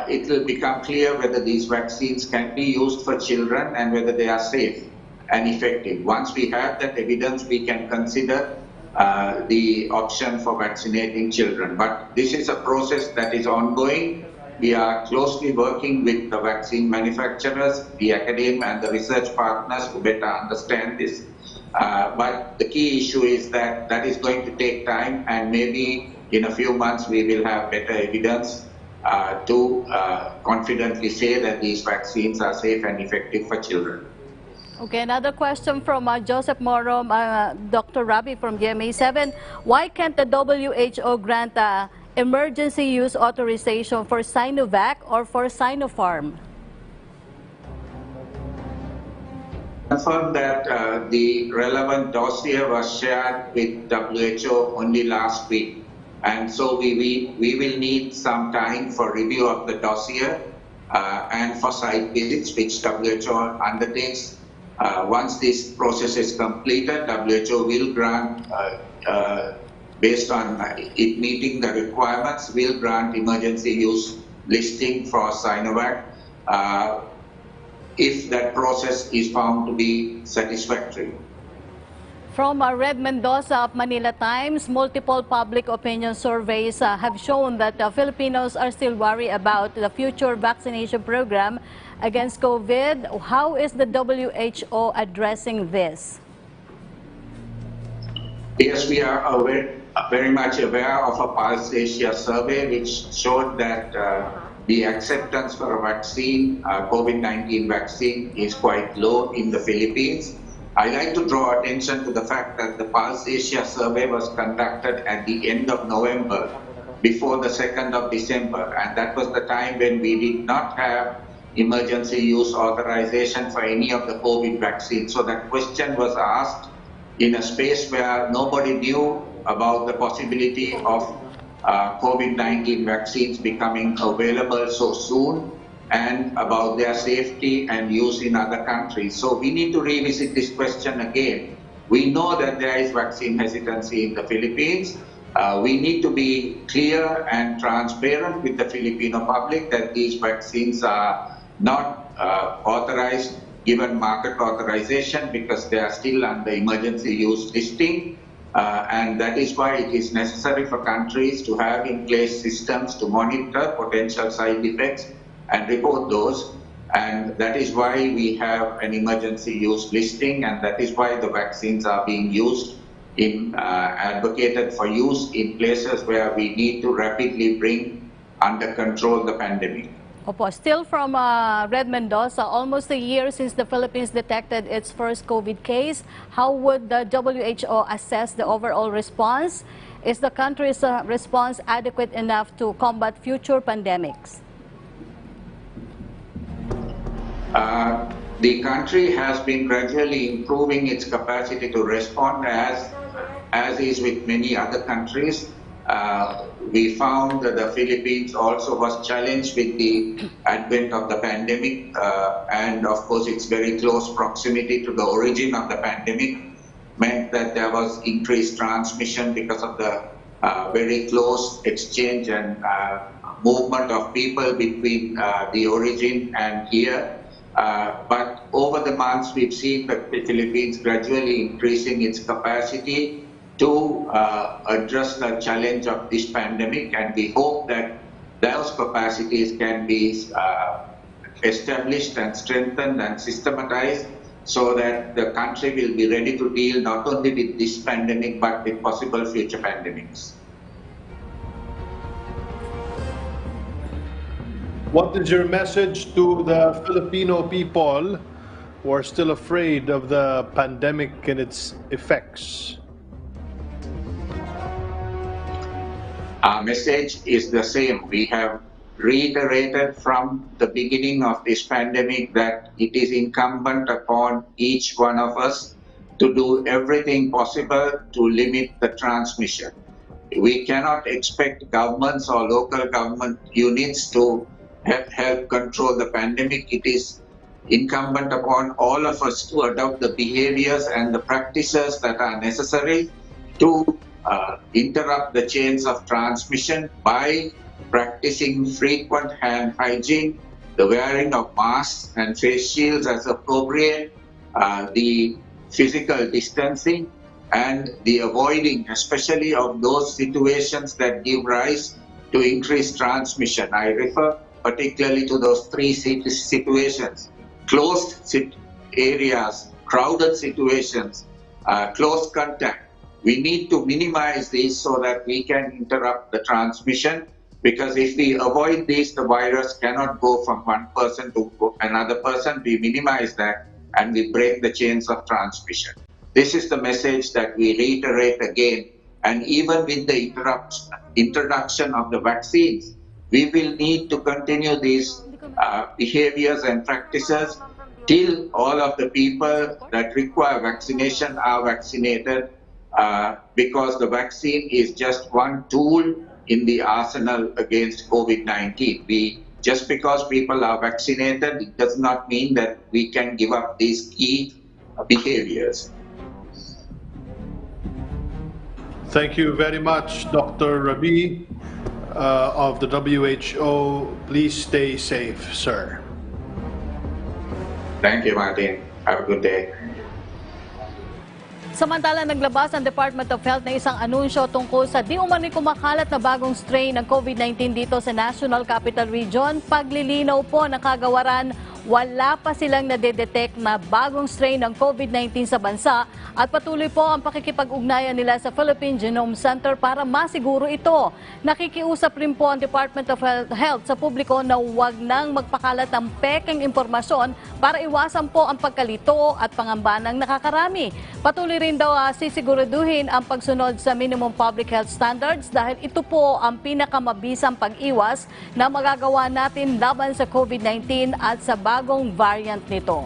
it will become clear whether these vaccines can be used for children and whether they are safe and effective. Once we have that evidence, we can consider the option for vaccinating children. But this is a process that is ongoing. We are closely working with the vaccine manufacturers, the academia and the research partners to better understand this. But the key issue is that that is going to take time, and maybe in a few months we will have better evidence to confidently say that these vaccines are safe and effective for children. Okay, another question from Joseph Moro, Dr. Rabi from GMA7. Why can't the WHO grant emergency use authorization for Sinovac or for Sinopharm? Confirm that the relevant dossier was shared with WHO only last week, and so we will need some time for review of the dossier and for site visits, which WHO undertakes. Once this process is completed, WHO will grant, based on it meeting the requirements, will grant emergency use listing for Sinovac if that process is found to be satisfactory. From Red Mendoza of Manila Times, multiple public opinion surveys have shown that Filipinos are still worried about the future vaccination program against COVID. How is the WHO addressing this? Yes, we are very much aware of a Pulse Asia survey which showed that the acceptance for a vaccine, COVID-19 vaccine, is quite low in the Philippines. I'd like to draw attention to the fact that the Pulse Asia survey was conducted at the end of November, before the 2nd of December, and that was the time when we did not have emergency use authorization for any of the COVID vaccines. So that question was asked in a space where nobody knew about the possibility of COVID-19 vaccines becoming available so soon, and about their safety and use in other countries. So we need to revisit this question again. We know that there is vaccine hesitancy in the Philippines. We need to be clear and transparent with the Filipino public that these vaccines are not authorized, given market authorization, because they are still under emergency use listing. And that is why it is necessary for countries to have in place systems to monitor potential side effects and report those. And that is why we have an emergency use listing, and that is why the vaccines are being used advocated for use in places where we need to rapidly bring under control the pandemic. Opo, still from Red Mendoza, almost a year since the Philippines detected its first COVID case. How would the WHO assess the overall response? Is the country's response adequate enough to combat future pandemics? The country has been gradually improving its capacity to respond, as is with many other countries. We found that the Philippines also was challenged with the advent of the pandemic, and of course its very close proximity to the origin of the pandemic meant that there was increased transmission because of the very close exchange and movement of people between the origin and here. But over the months, we've seen the Philippines gradually increasing its capacity to address the challenge of this pandemic, and we hope that those capacities can be established and strengthened and systematized so that the country will be ready to deal not only with this pandemic but with possible future pandemics. What is your message to the Filipino people who are still afraid of the pandemic and its effects? Our message is the same. We have reiterated from the beginning of this pandemic that it is incumbent upon each one of us to do everything possible to limit the transmission. We cannot expect governments or local government units to help control the pandemic. It is incumbent upon all of us to adopt the behaviors and the practices that are necessary to interrupt the chains of transmission by practicing frequent hand hygiene, the wearing of masks and face shields as appropriate, the physical distancing, and the avoiding especially of those situations that give rise to increased transmission. I refer particularly to those three situations: closed areas, crowded situations, close contact. We need to minimize these so that we can interrupt the transmission, because if we avoid these, the virus cannot go from one person to another person. We minimize that and we break the chains of transmission. This is the message that we reiterate again. And even with the introduction of the vaccines, we will need to continue these behaviors and practices till all of the people that require vaccination are vaccinated, because the vaccine is just one tool in the arsenal against COVID-19. Just because people are vaccinated, it does not mean that we can give up these key behaviors. Thank you very much, Dr. Rabi of the WHO. Please stay safe, sir. Thank you, Martin. Have a good day. Samantala, naglabas ang Department of Health na isang anunsyo tungkol sa di umano'y kumakalat na bagong strain ng COVID-19 dito sa National Capital Region. Paglilinaw po ng kagawaran, wala pa silang nadedetect na bagong strain ng COVID-19 sa bansa at patuloy po ang pakikipag-ugnayan nila sa Philippine Genome Center para masiguro ito. Nakikiusap rin po ang Department of Health sa publiko na huwag nang magpakalat ng pekeng impormasyon para iwasan po ang pagkalito at pangamba ng nakakarami. Patuloy rin daw sisiguraduhin ang pagsunod sa minimum public health standards dahil ito po ang pinakamabisang pag-iwas na magagawa natin laban sa COVID-19 at sa bagong variant nito.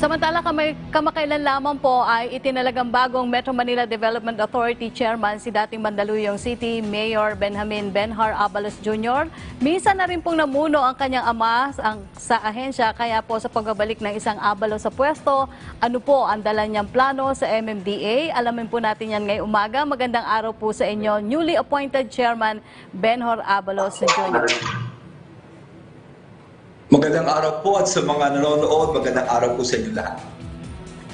Samantala, kamakailan lamang po ay itinalagang bagong Metro Manila Development Authority Chairman si dating Mandaluyong City Mayor Benjamin Benhar Abalos Jr. Minsan na rin pong namuno ang kanyang ama sa ahensya, kaya po sa pagbabalik ng isang Abalos sa pwesto, ano po ang dala niyang plano sa MMDA? Alamin po natin yan ngayong umaga. Magandang araw po sa inyo, newly appointed Chairman Benhar Abalos Jr. Magandang araw po at sa mga nanonood, magandang araw po sa inyo lahat.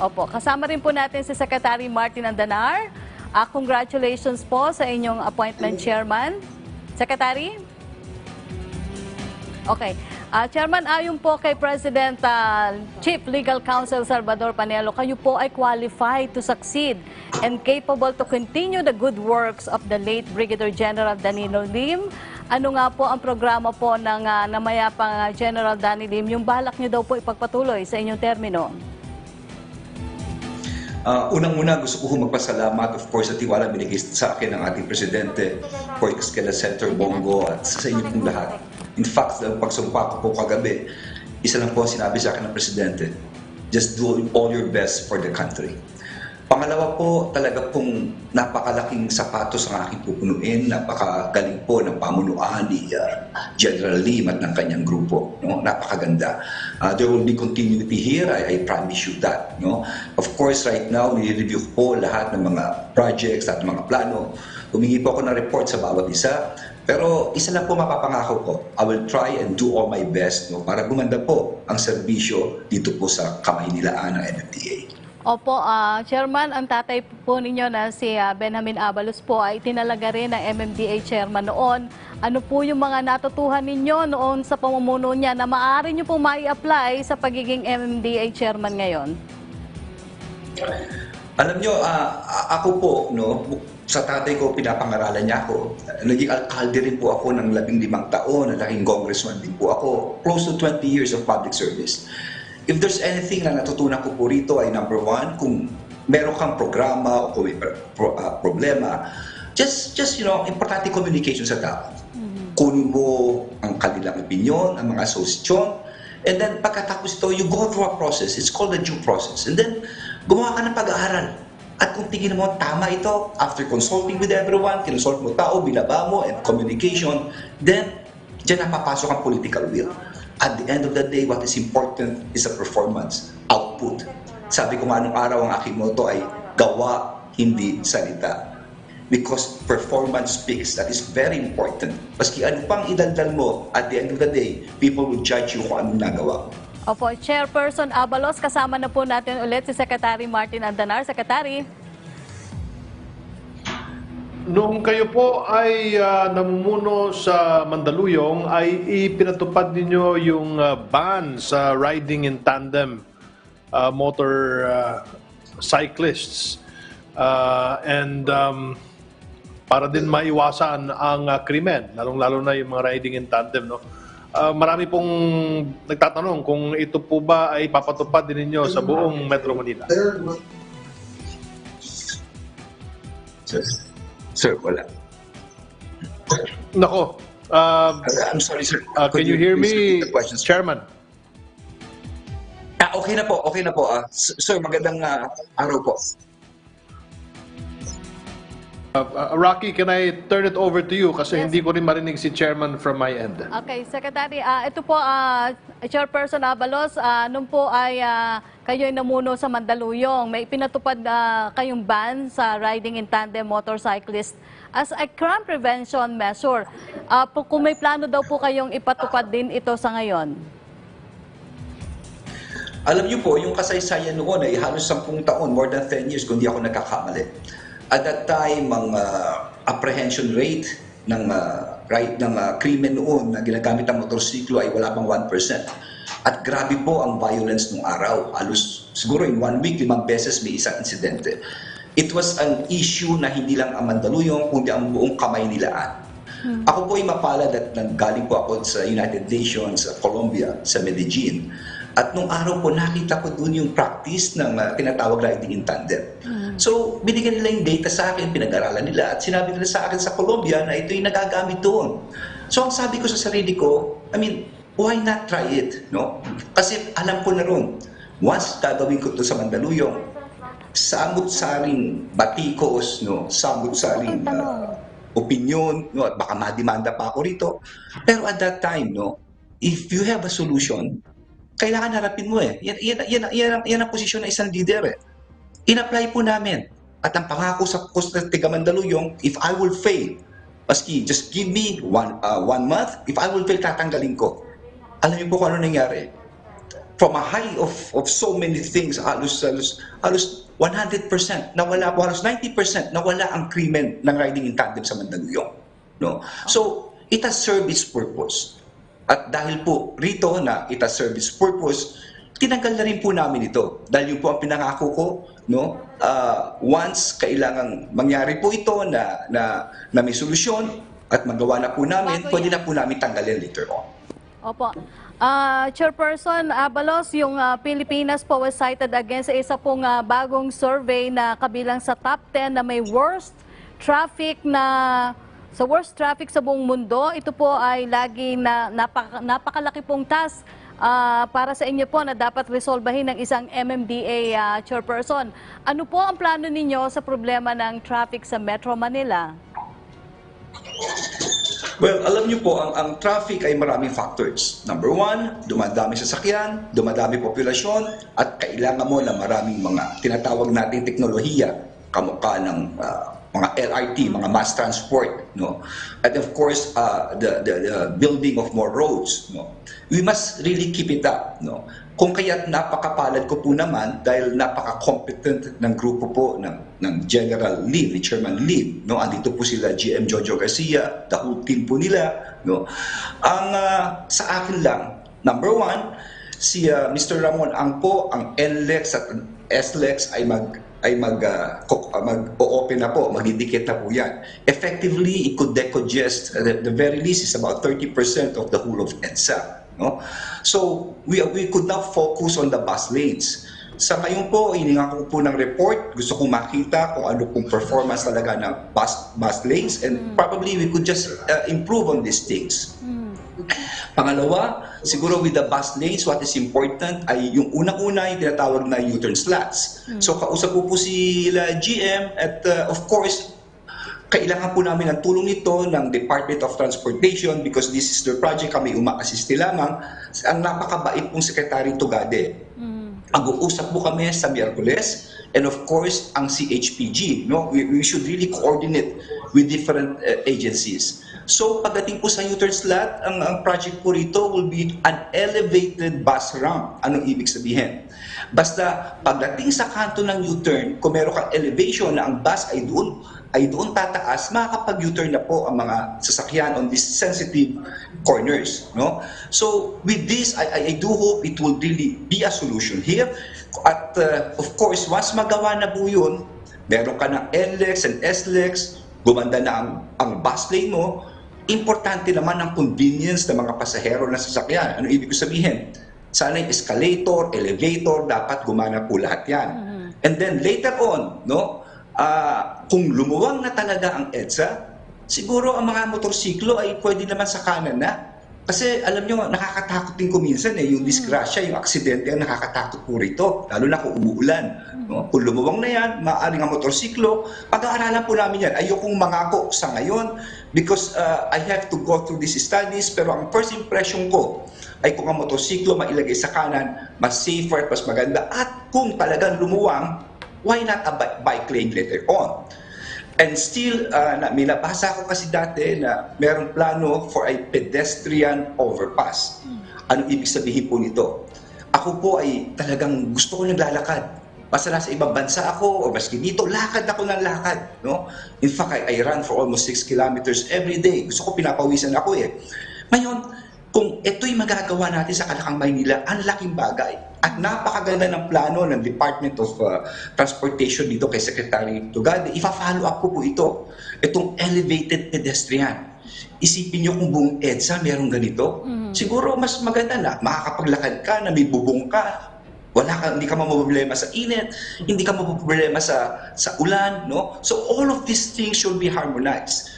Opo, kasama rin po natin si Secretary Martin Andanar. Congratulations po sa inyong appointment, Chairman. Secretary? Okay. Chairman, ayon po kay President Chief Legal Counsel Salvador Panelo, kayo po ay qualified to succeed and capable to continue the good works of the late Brigadier General Danilo Lim. Ano nga po ang programa po ng namayapang General Danny Lim, yung balak niyo daw po ipagpatuloy sa inyong termino? Unang-una, gusto ko magpasalamat, of course, sa tiwala binigay sa akin ng ating Presidente, of course, kay Sentro Bongo at sa inyo pong lahat. In fact, ang pagsumpa ko po kagabi, isa lang po ang sinabi sa akin ng Presidente, just do all your best for the country. Pangalawa po, talaga pong napakalaking sapatos ang aking pupunuin, napakagaling po ng pamunuan ni General Lim at ng kanyang grupo. No? Napakaganda. There will be continuity here, I promise you that. No? Of course, right now, nire-review po lahat ng mga projects at mga plano. Humingi po ako ng report sa bawat isa. Pero isa lang po mapapangako ko, I will try and do all my best, no, para gumanda po ang serbisyo dito po sa kamay nilaan ng MMDA. Opo, Chairman, ang tatay po ninyo na si Benjamin Abalos po ay tinalaga rin ng MMDA Chairman noon. Ano po yung mga natutuhan ninyo noon sa pamumuno niya na maaari nyo pong mai-apply sa pagiging MMDA Chairman ngayon? Alam nyo, ako po, no, sa tatay ko, pinapangaralan niya ako. Naging alkalde rin po ako ng 15 taon, naging congressman din po ako. Close to 20 years of public service. If there's anything na natutunan ko po rito ay number one, kung meron kang programa o kung may problema, just importante communication sa tao. Kunin mo ang kanilang opinion, ang mga asosasyon, and then pagkatapos ito, you go through a process. It's called a due process. And then, gumawa ka ng pag-aaral. At kung tingin mo, tama ito, after consulting with everyone, kinonsult mo tao, binaba mo, and communication, then, dyan napapasok ang political will. At the end of the day, what is important is a performance, output. Sabi ko nga nung araw, ang aking motto ay, gawa, hindi salita. Because performance speaks, that is very important. Maski ano pang idaldal mo, at the end of the day, people will judge you kung anong nagawa mo. Opo, Chairperson Abalos, kasama na po natin ulit si Secretary Martin Andanar. Secretary. Nung kayo po ay namumuno sa Mandaluyong, ay ipinatupad ninyo yung ban sa riding in tandem motor cyclists. Para din maiwasan ang krimen, lalong-lalo na yung mga riding in tandem, no? Marami pong nagtatanong kung ito po ba ay papatupad din ninyo sa buong Metro Manila. Sir, wala. Nako. I'm sorry, sir. Can you hear me, Chairman? Okay na po, okay na po. Sir, magandang araw po. Rocky, can I turn it over to you kasi hindi ko rin marinig si Chairman from my end. Okay, Secretary, ito po, Chairperson Abalos, nung po ay kayo ay namuno sa Mandaluyong, may pinatupad kayong ban sa riding in tandem motorcyclist as a crime prevention measure. Kung may plano daw po kayong ipatupad din ito sa ngayon? Alam niyo po, yung kasaysayan noon ay halos 10 taon, more than 10 years kung di ako nagkakamali. At that time, ang apprehension rate ng krimen noon na ginagamit ang motorsiklo ay wala pang 1%. At grabe po ang violence nung araw. Halos siguro in 1 week, 5 beses may isang insidente. It was an issue na hindi lang ang Mandaluyong, kundi ang buong kamay nilaan. Ako po ay mapalad at nanggaling po ako sa United Nations, sa Colombia, sa Medellin. At nung araw po, nakita ko doon yung practice ng tinatawag riding in tandem. So, binigyan nila yung data sa akin, pinag-aralan nila, at sinabi nila sa akin sa Colombia na ito yung nagagamit doon. So, ang sabi ko sa sarili ko, why not try it? No? Kasi alam ko na ron, once gagawin ko ito sa Mandaluyong, samut-saring batikos, no? Samut-saring opinion, no? At baka madimanda pa ako rito. Pero at that time, no? If you have a solution, kailangan harapin mo eh. Yan ang posisyon ng isang leader eh. In-apply po namin. At ang pangako sa tiga Mandaluyong, if I will fail, maski just give me one month, if I will fail, tatanggalin ko. Alam niyo po kung ano nangyari? From a high of so many things, halos 100% nawala po, halos 90% nawala ang krimen ng riding in tandem sa Mandaluyong. No? So, it has served its purpose. At dahil po rito na it has served its purpose, tinanggal na rin po namin ito. Dahil yun po ang pinangako ko, no? Once kailangang mangyari po ito na may solusyon at magawa na po namin, pwede na po namin tanggalin later on. Opo. Chairperson Abalos, yung Pilipinas po was cited again sa isa pong bagong survey na kabilang sa top 10 na may worst traffic sa buong mundo. Ito po ay lagi na napakalaki pong task para sa inyo po na dapat resolbahin ng isang MMDA chairperson. Ano po ang plano ninyo sa problema ng traffic sa Metro Manila? Well, alam niyo po, ang traffic ay maraming factors. Number one, dumadami sasakyan, dumadami populasyon, at kailangan mo na maraming mga tinatawag natin teknolohiya, kamukha ng mga LRT, mga mass transport, no? And of course, the building of more roads, no? We must really keep it up, no? Kung kaya't napakapalad ko po naman dahil napaka-competent ng grupo po ng General Lim, ni Chairman Lim, no? Andito po sila GM Jojo Garcia, the whole team po nila, no? Ang sa akin lang, number one, si Mr. Ramon Angpo, ang NLEX at SLEX ay mag-open na po, magdidikit na po yan. Effectively, it could decongest, the very least is about 30% of the whole of EDSA. No? So, we could now focus on the bus lanes. Sa ngayon po, hininga ko po ng report, gusto kong makita kung ano pong performance talaga ng bus lanes, and probably we could just improve on these things. Pangalawa, siguro with the bus lanes, what is important ay yung unang-una yung tinatawag na U-turn slots. So kausap po sila GM at of course, kailangan po namin ng tulong nito ng Department of Transportation because this is their project, kami uma-assist lamang. Ang napakabait pong Secretary Tugade. Mag-uusap po kami sa Miyerkules and of course, ang CHPG. No? We should really coordinate with different agencies. So pagdating po sa U-turn slot, ang project po rito will be an elevated bus ramp. Anong ibig sabihin? Basta pagdating sa kanto ng U-turn, kung meron kang elevation na ang bus ay doon tataas, makakapag-U-turn na po ang mga sasakyan on these sensitive corners. No? So with this, I do hope it will really be a solution here. At of course, once magawa na po yun, meron ka ng NLEX and SLEX, gumanda na ang bus lane mo, importante naman ang convenience ng mga pasahero na sasakyan. Ano ibig sabihin? Sana yung escalator, elevator, dapat gumana po lahat yan. And then later on, no, kung lumuwang na talaga ang EDSA, siguro ang mga motorsiklo ay pwede naman sa kanan na. Kasi alam nyo, nakakatakot din ko minsan yung disgrasya, yung aksidente ang nakakatakot po rito, lalo na kung umuulan. No? Kung lumuwang na yan, maaaring ang motorsiklo, pag-aaralan po namin yan. Ayokong mangako sa ngayon because I have to go through these studies, pero ang first impression ko ay kung ang motorsiklo mailagay sa kanan, mas safer at mas maganda. At kung talagang lumuwang, why not a bike lane later on? And still, may nabasa ko kasi dati na merong plano for a pedestrian overpass. Ano ibig sabihin po nito? Ako po ay talagang gusto ko naglalakad. Basta nasa ibang bansa ako o maski dito, lakad ako ng lakad. No? In fact, I run for almost 6 kilometers every day. Gusto ko pinapawisan ako eh. Ngayon, kung ito'y magagawa natin sa Kalakang Maynila, ang laking bagay. At napakaganda ng plano ng Department of Transportation dito kay Secretary Tugade. Ifa-follow up ko po ito. Itong elevated pedestrian. Isipin nyo kung buong EDSA merong ganito. Siguro mas maganda na makakapaglakad ka, na may bubong ka. Hindi ka mamoproblema sa init, hindi ka mamoproblema sa ulan. No? So all of these things should be harmonized.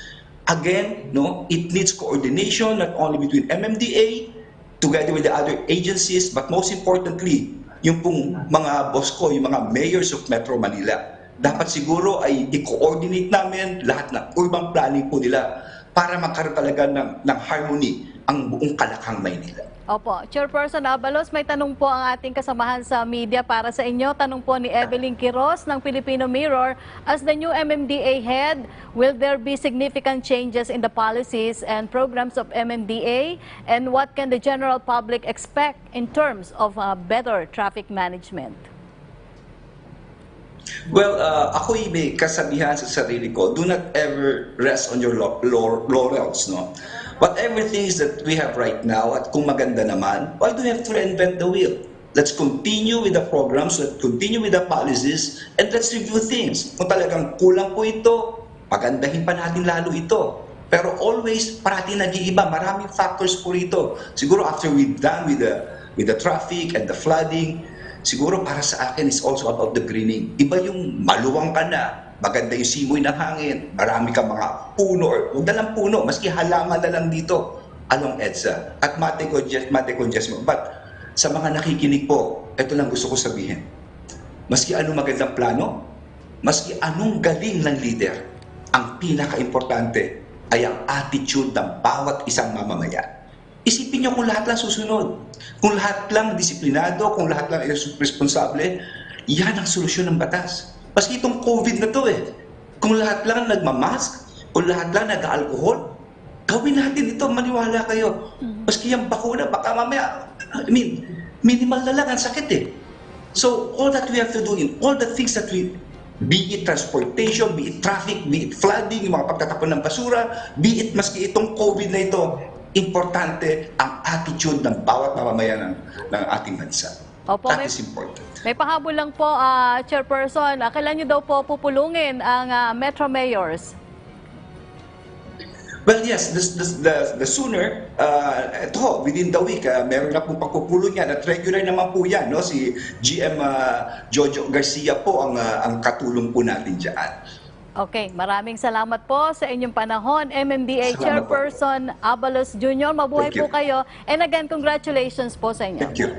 Again, no, it needs coordination not only between MMDA together with the other agencies, but most importantly, yung pong mga boss ko, yung mga mayors of Metro Manila. Dapat siguro ay i-coordinate namin lahat ng urban planning po nila para magkaroon talaga ng harmony ang buong Kalakang Maynila. Opo. Chairperson Abalos, may tanong po ang ating kasamahan sa media para sa inyo. Tanong po ni Evelyn Quiroz ng Filipino Mirror. As the new MMDA head, will there be significant changes in the policies and programs of MMDA? And what can the general public expect in terms of better traffic management? Well, ako'y may kasabihan sa sarili ko, do not ever rest on your laurels, no? Whatever things that we have right now, at kung maganda naman, why do we have to reinvent the wheel? Let's continue with the programs, let's continue with the policies, and let's review things. Kung talagang kulang po ito, pagandahin pa natin lalo ito. Pero always, parati nag-iiba, maraming factors po rito. Siguro after we're done with the traffic and the flooding, siguro para sa akin is also about the greening. Iba yung maluwang ka na, maganda yung simoy ng hangin, marami kang mga puno or huwag na lang puno, maski halaman na lang dito along EDSA at mate-congest mo. But sa mga nakikinig po, ito lang gusto ko sabihin. Maski anong magandang plano, maski anong galing ng leader, ang pinaka-importante ay ang attitude ng bawat isang mamamayan. Isipin nyo kung lahat lang susunod, kung lahat lang disiplinado, kung lahat lang responsable, yan ang solusyon ng batas. Maski itong COVID na to Kung lahat lang nagmamask, kung lahat lang nag-alcohol, gawin natin ito, maniwala kayo. Maski yung bakuna, baka mamaya, minimal na lang ang sakit eh. So, all that we have to do in all the things that we, be it transportation, be it traffic, be it flooding, yung mga pagtatapon ng basura, be it maski itong COVID na ito, importante ang attitude ng bawat mamamayan ng ating bansa. Opo, That is important. May pahabol lang po, Chairperson. Kailan niyo daw po pupulungin ang Metro Mayors? Well, yes, the sooner, ito, within the week, meron na pong pagpupulong yan at regular naman po yan. No? Si GM Jojo Garcia po ang katulong po natin dyan. Okay, maraming salamat po sa inyong panahon. MMDA Chairperson Abalos Jr., mabuhay po kayo. And again, congratulations po sa inyo. Thank you.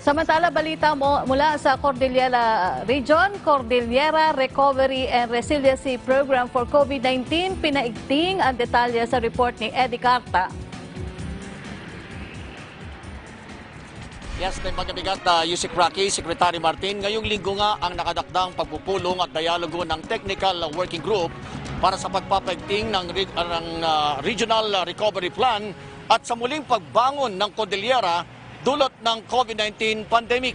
Samantala, balita mula sa Cordillera Region, Cordillera Recovery and Resiliency Program for COVID-19, pinaigting ang detalye sa report ni Eddie Carta. Yes, na magabigat na Yusik Rocky, Secretary Martin. Ngayong linggo nga ang nakadakdang pagpupulong at dialogo ng Technical Working Group para sa pagpapaigting ng Regional Recovery Plan at sa muling pagbangon ng Cordillera dulot ng COVID-19 pandemic.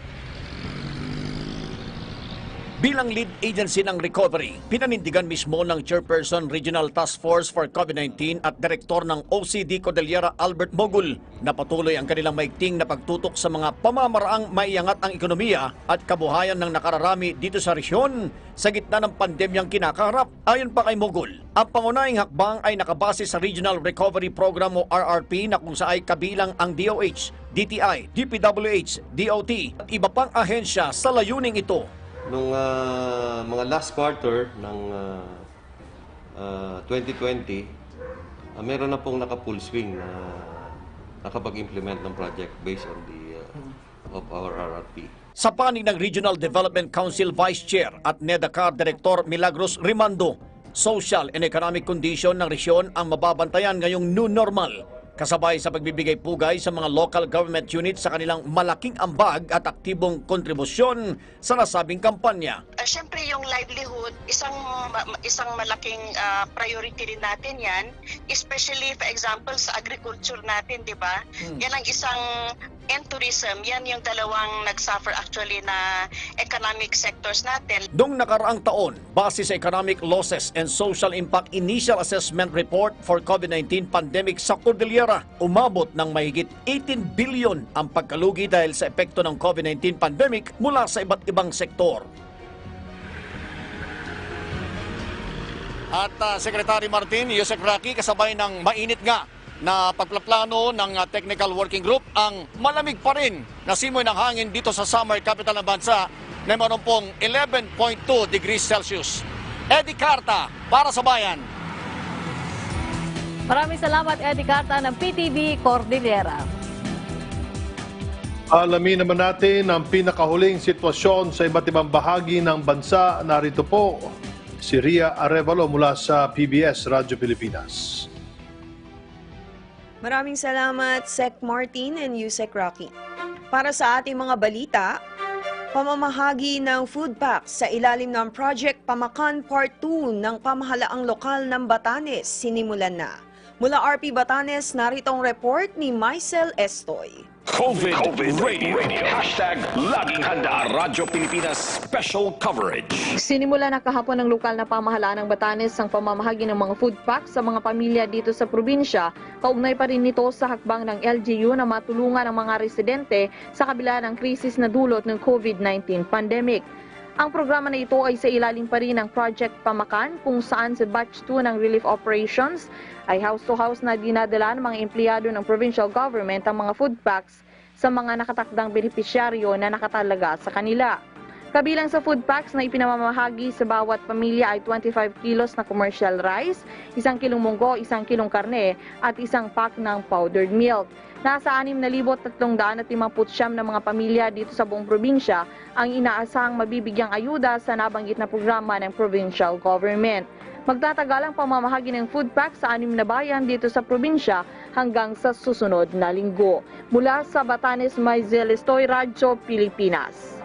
Bilang lead agency ng recovery, pinanindigan mismo ng Chairperson Regional Task Force for COVID-19 at Direktor ng OCD Cordillera Albert Mogul na patuloy ang kanilang maigting na pagtutok sa mga pamamaraang maiangat ang ekonomiya at kabuhayan ng nakararami dito sa resyon sa gitna ng pandemyang kinakaharap. Ayon pa kay Mogul, ang pangunahing hakbang ay nakabase sa Regional Recovery Program o RRP na kung saan ay kabilang ang DOH, DTI, DPWH, DOT at iba pang ahensya sa layuning ito. Nung mga last quarter ng 2020, meron na pong naka-full swing na nakapag-implement ng project based on the of our RRP. Sa panig ng Regional Development Council Vice Chair at NEDACAR Director Milagros Rimando, social and economic condition ng resyon ang mababantayan ngayong new normal. Kasabay sa pagbibigay pugay sa mga local government units sa kanilang malaking ambag at aktibong kontribusyon sa nasabing kampanya. Siyempre yung livelihood, isang malaking priority rin natin yan, especially for example sa agriculture natin, di ba? Yan ang isang, and tourism, yan yung dalawang nagsuffer actually na economic sectors natin. Noong nakaraang taon, base sa Economic Losses and Social Impact Initial Assessment Report for COVID-19 pandemic sa Cordillera, umabot ng mahigit 18 billion ang pagkalugi dahil sa epekto ng COVID-19 pandemic mula sa iba't ibang sektor. At Secretary Martin, Yusek Rocky, kasabay ng mainit nga na pagplaplano ng Technical Working Group, ang malamig pa rin na simoy ng hangin dito sa summer capital ng bansa na mayroon pong 11.2 degrees Celsius. Eddie Carta, para sa Bayan. Maraming salamat, Eddie Carta ng PTV Cordillera. Alamin naman natin ang pinakahuling sitwasyon sa iba't ibang bahagi ng bansa. Narito po si Ria Arevalo mula sa PBS Radyo Pilipinas. Maraming salamat, Sec Martin and Yusek Rocky. Para sa ating mga balita, pamamahagi ng food packs sa ilalim ng Project Pamakan Part 2 ng pamahalaang lokal ng Batanes sinimulan na. Mula RP Batanes, narito ang report ni Maisel Estoy. COVID Radio. Hashtag Laging Handa. Radyo Pilipinas Special Coverage. Sinimula na kahapon ng lokal na pamahalaan ng Batanes ang pamamahagi ng mga food packs sa mga pamilya dito sa probinsya. Kaugnay pa rin nito sa hakbang ng LGU na matulungan ang mga residente sa kabila ng krisis na dulot ng COVID-19 pandemic. Ang programa na ito ay sa ilalim pa rin ng Project Pamakan kung saan sa Batch 2 ng Relief Operations ay house-to-house na dinadala ng mga empleyado ng provincial government ang mga food packs sa mga nakatakdang benepisyaryo na nakatalaga sa kanila. Kabilang sa food packs na ipinamamahagi sa bawat pamilya ay 25 kilos na commercial rice, 1 kilong munggo, 1 kilong karne at 1 pack ng powdered milk. Nasa 6,359 na mga pamilya dito sa buong probinsya ang inaasahang mabibigyang ayuda sa nabanggit na programa ng provincial government. Magtatagal ang pamamahagi ng food pack sa 6 na bayan dito sa probinsya hanggang sa susunod na linggo. Mula sa Batanes, Maisel Estoy, Radyo Pilipinas.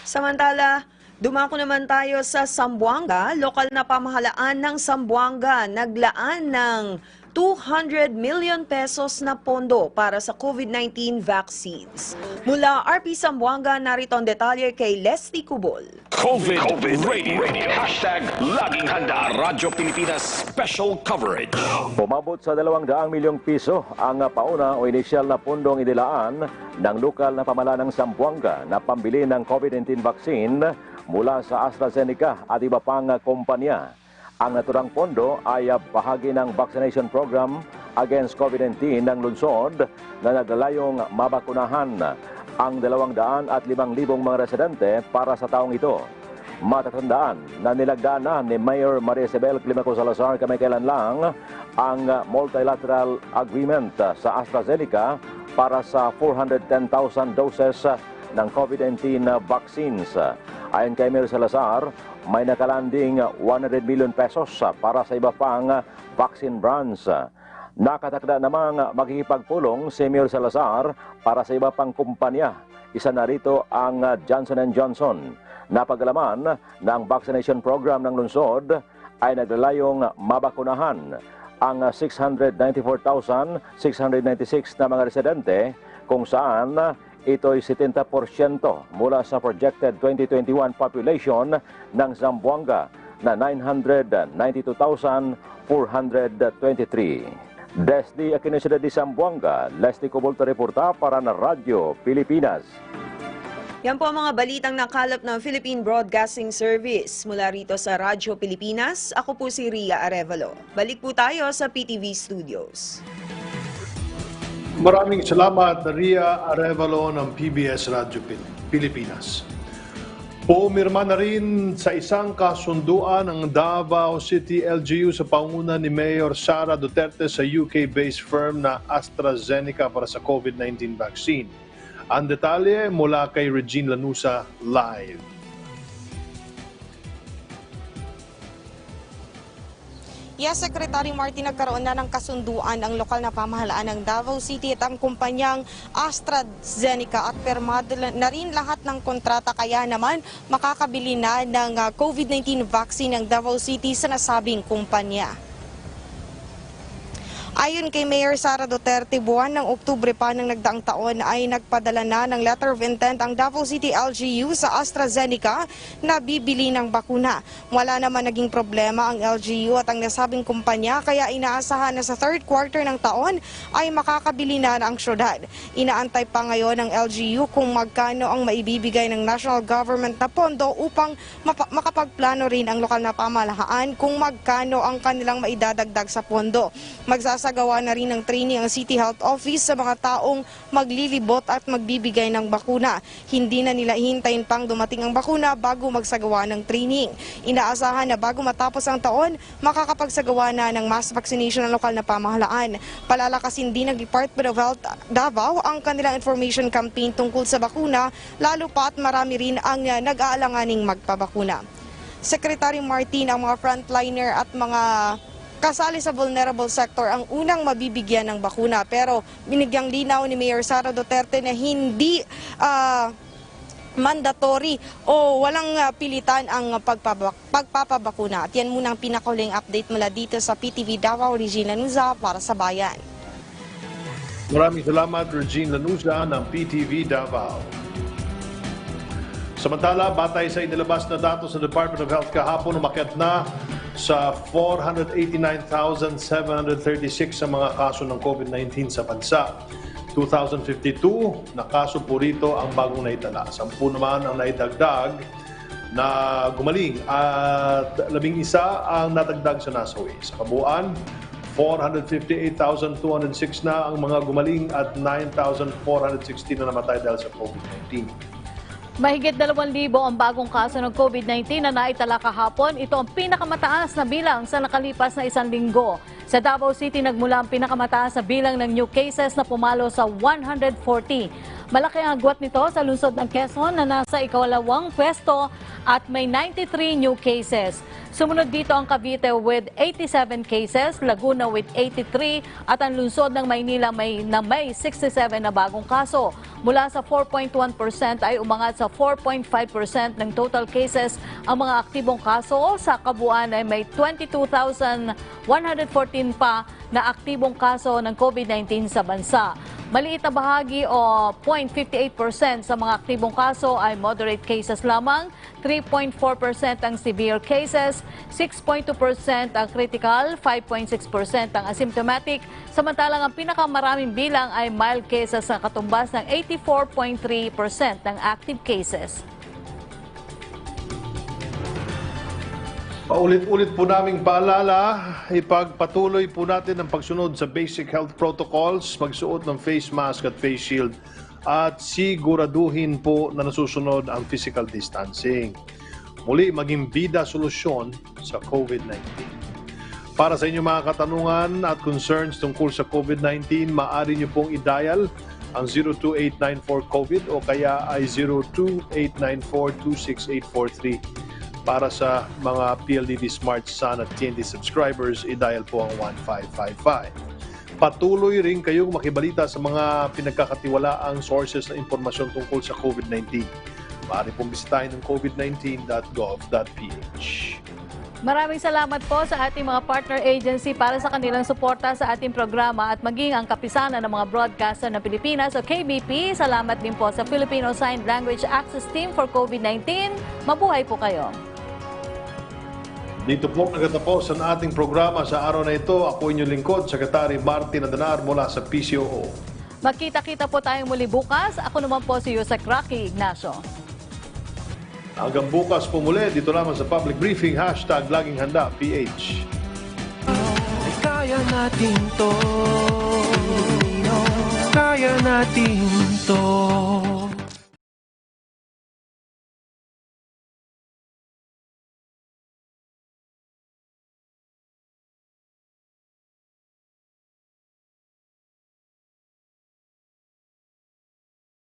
Samantala, Dumako naman tayo sa Zamboanga. Lokal na pamahalaan ng Zamboanga naglaan ng 200 million pesos na pondo para sa COVID-19 vaccines. Mula RP Zamboanga, narito ang detalye kay Leslie Cubol. COVID Radio. Hashtag Laging Handa, Radyo Pilipinas Special Coverage. Umabot sa 200 milyong piso ang pauna o inisyal na pondong inilaan ng lokal na pamahalaan ng Zamboanga na pambili ng COVID-19 vaccine mula sa AstraZeneca at iba pang kumpanya. Ang naturang pondo ay bahagi ng vaccination program against COVID-19 ng lungsod na naglalayong mabakunahan ang 205,000 mga residente para sa taong ito. Matatandaan na nilagdaan na ni Mayor Maria Isabel Climaco Salazar kamakailan lang ang multilateral agreement sa AstraZeneca para sa 410,000 doses ng COVID-19 vaccines. Ayon kay Mayor Salazar, may nakalanding 100 million pesos para sa iba pang vaccine brands. Nakatakda namang magkikipagpulong si Mayor Salazar para sa iba pang kumpanya. Isa na rito ang Johnson & Johnson. Napagalaman na ang vaccination program ng lungsod ay naglalayong mabakunahan ang 694,696 na mga residente kung saan ito'y 70% mula sa projected 2021 population ng Zamboanga na 992,423. Desde aquí na di Zamboanga, Leslie Cobulto reporta para na Radyo Pilipinas. Yan po ang mga balitang nakalap ng Philippine Broadcasting Service. Mula rito sa Radyo Pilipinas, ako po si Ria Arevalo. Balik po tayo sa PTV Studios. Maraming salamat, Ria Arevalo ng PBS Radio Pilipinas. Pumirma na rin sa isang kasunduan ng Davao City LGU sa panguna ni Mayor Sara Duterte sa UK-based firm na AstraZeneca para sa COVID-19 vaccine. Ang detalye mula kay Regine Lanusa live. Yes, Secretary Martin, nagkaroon na ng kasunduan ang lokal na pamahalaan ng Davao City at ang kumpanyang AstraZeneca at permado na rin lahat ng kontrata, kaya naman makakabili na ng COVID-19 vaccine ng Davao City sa nasabing kumpanya. Ayon kay Mayor Sara Duterte, buwan ng Oktubre pa ng nagdaang taon ay nagpadala na ng letter of intent ang Davao City LGU sa AstraZeneca na bibili ng bakuna. Wala naman naging problema ang LGU at ang nasabing kumpanya, kaya inaasahan na sa third quarter ng taon ay makakabili na ang syudad. Inaantay pa ngayon ng LGU kung magkano ang maibibigay ng national government na pondo upang makapagplano rin ang lokal na pamahalaan kung magkano ang kanilang maidadagdag sa pondo. Magsasagawa na rin ng training ang City Health Office sa mga taong maglilibot at magbibigay ng bakuna. Hindi na nila hihintayin pang dumating ang bakuna bago magsagawa ng training. Inaasahan na bago matapos ang taon, makakapagsagawa na ng mass vaccination ng lokal na pamahalaan. Palalakasin din ng Department of Health Davao ang kanilang information campaign tungkol sa bakuna, lalo pa at marami rin ang nag-aalanganing magpabakuna. Secretary Martin, ang mga frontliner at mga kasali sa vulnerable sector ang unang mabibigyan ng bakuna, pero binigyang linaw ni Mayor Sara Duterte na hindi mandatory o walang pilitan ang pagpapabakuna. At yan muna ang pinakahuling update mula dito sa PTV Davao. Regine Lanusa para sa Bayan. Maraming salamat, Regine Lanusa ng PTV Davao. Samantala, batay sa inilabas na datos sa Department of Health kahapon, umakyat na sa 489,736 sa mga kaso ng COVID-19 sa bansa. 2,052 na kaso po rito ang bagong naitala. 10 naman ang naidagdag na gumaling at 11 ang natagdag sa nasawi. Sa kabuuan, 458,206 na ang mga gumaling at 9,416 na namatay dahil sa COVID-19. Mahigit 2,000 ang bagong kaso ng COVID-19 na naitala kahapon. Ito ang pinakamataas na bilang sa nakalipas na isang linggo. Sa Davao City, nagmula ang pinakamataas na bilang ng new cases na pumalo sa 140. Malaki ang agwat nito sa lungsod ng Quezon na nasa ikalawang pwesto at may 93 new cases. Sumunod dito ang Cavite with 87 cases, Laguna with 83 at ang lungsod ng Maynila may 67 na bagong kaso. Mula sa 4.1% ay umangat sa 4.5% ng total cases ang mga aktibong kaso. Sa kabuuan ay may 22,114 pa na aktibong kaso ng COVID-19 sa bansa. Maliit na bahagi o 0.58% sa mga aktibong kaso ay moderate cases lamang, 3.4% ang severe cases, 6.2% ang critical, 5.6% ang asymptomatic, samantalang ang pinakamaraming bilang ay mild cases na katumbas ng 84.3% ng active cases. Paulit-ulit po naming paalala, ipagpatuloy po natin ang pagsunod sa basic health protocols, magsuot ng face mask at face shield at siguraduhin po na nasusunod ang physical distancing. Muli, maging bida solusyon sa COVID-19. Para sa inyong mga katanungan at concerns tungkol sa COVID-19, maaari niyo pong i-dial ang 02894-COVID o kaya ay 02894-26843. Para sa mga PLDT Smart Sun at TNT subscribers, i-dial po ang 1555. Patuloy rin kayong makibalita sa mga pinagkakatiwalaang sources ng impormasyon tungkol sa COVID-19. Maaari pong bisitahin ng covid19.gov.ph. Maraming salamat po sa ating mga partner agency para sa kanilang suporta sa ating programa at maging ang kapisanan ng mga broadcaster ng Pilipinas o KBP. Salamat din po sa Filipino Sign Language Access Team for COVID-19. Mabuhay po kayo. Dito po nagtatapos ang ating programa sa araw na ito. Ako inyong lingkod, Secretary Martin Adanar mula sa PCOO. Magkita-kita po tayong muli bukas. Ako naman po si Yusek Rocky Ignacio. Hanggang bukas po muli, dito lamang sa public briefing, #Laging Handa, PH. Kaya natin to. Kaya natin to.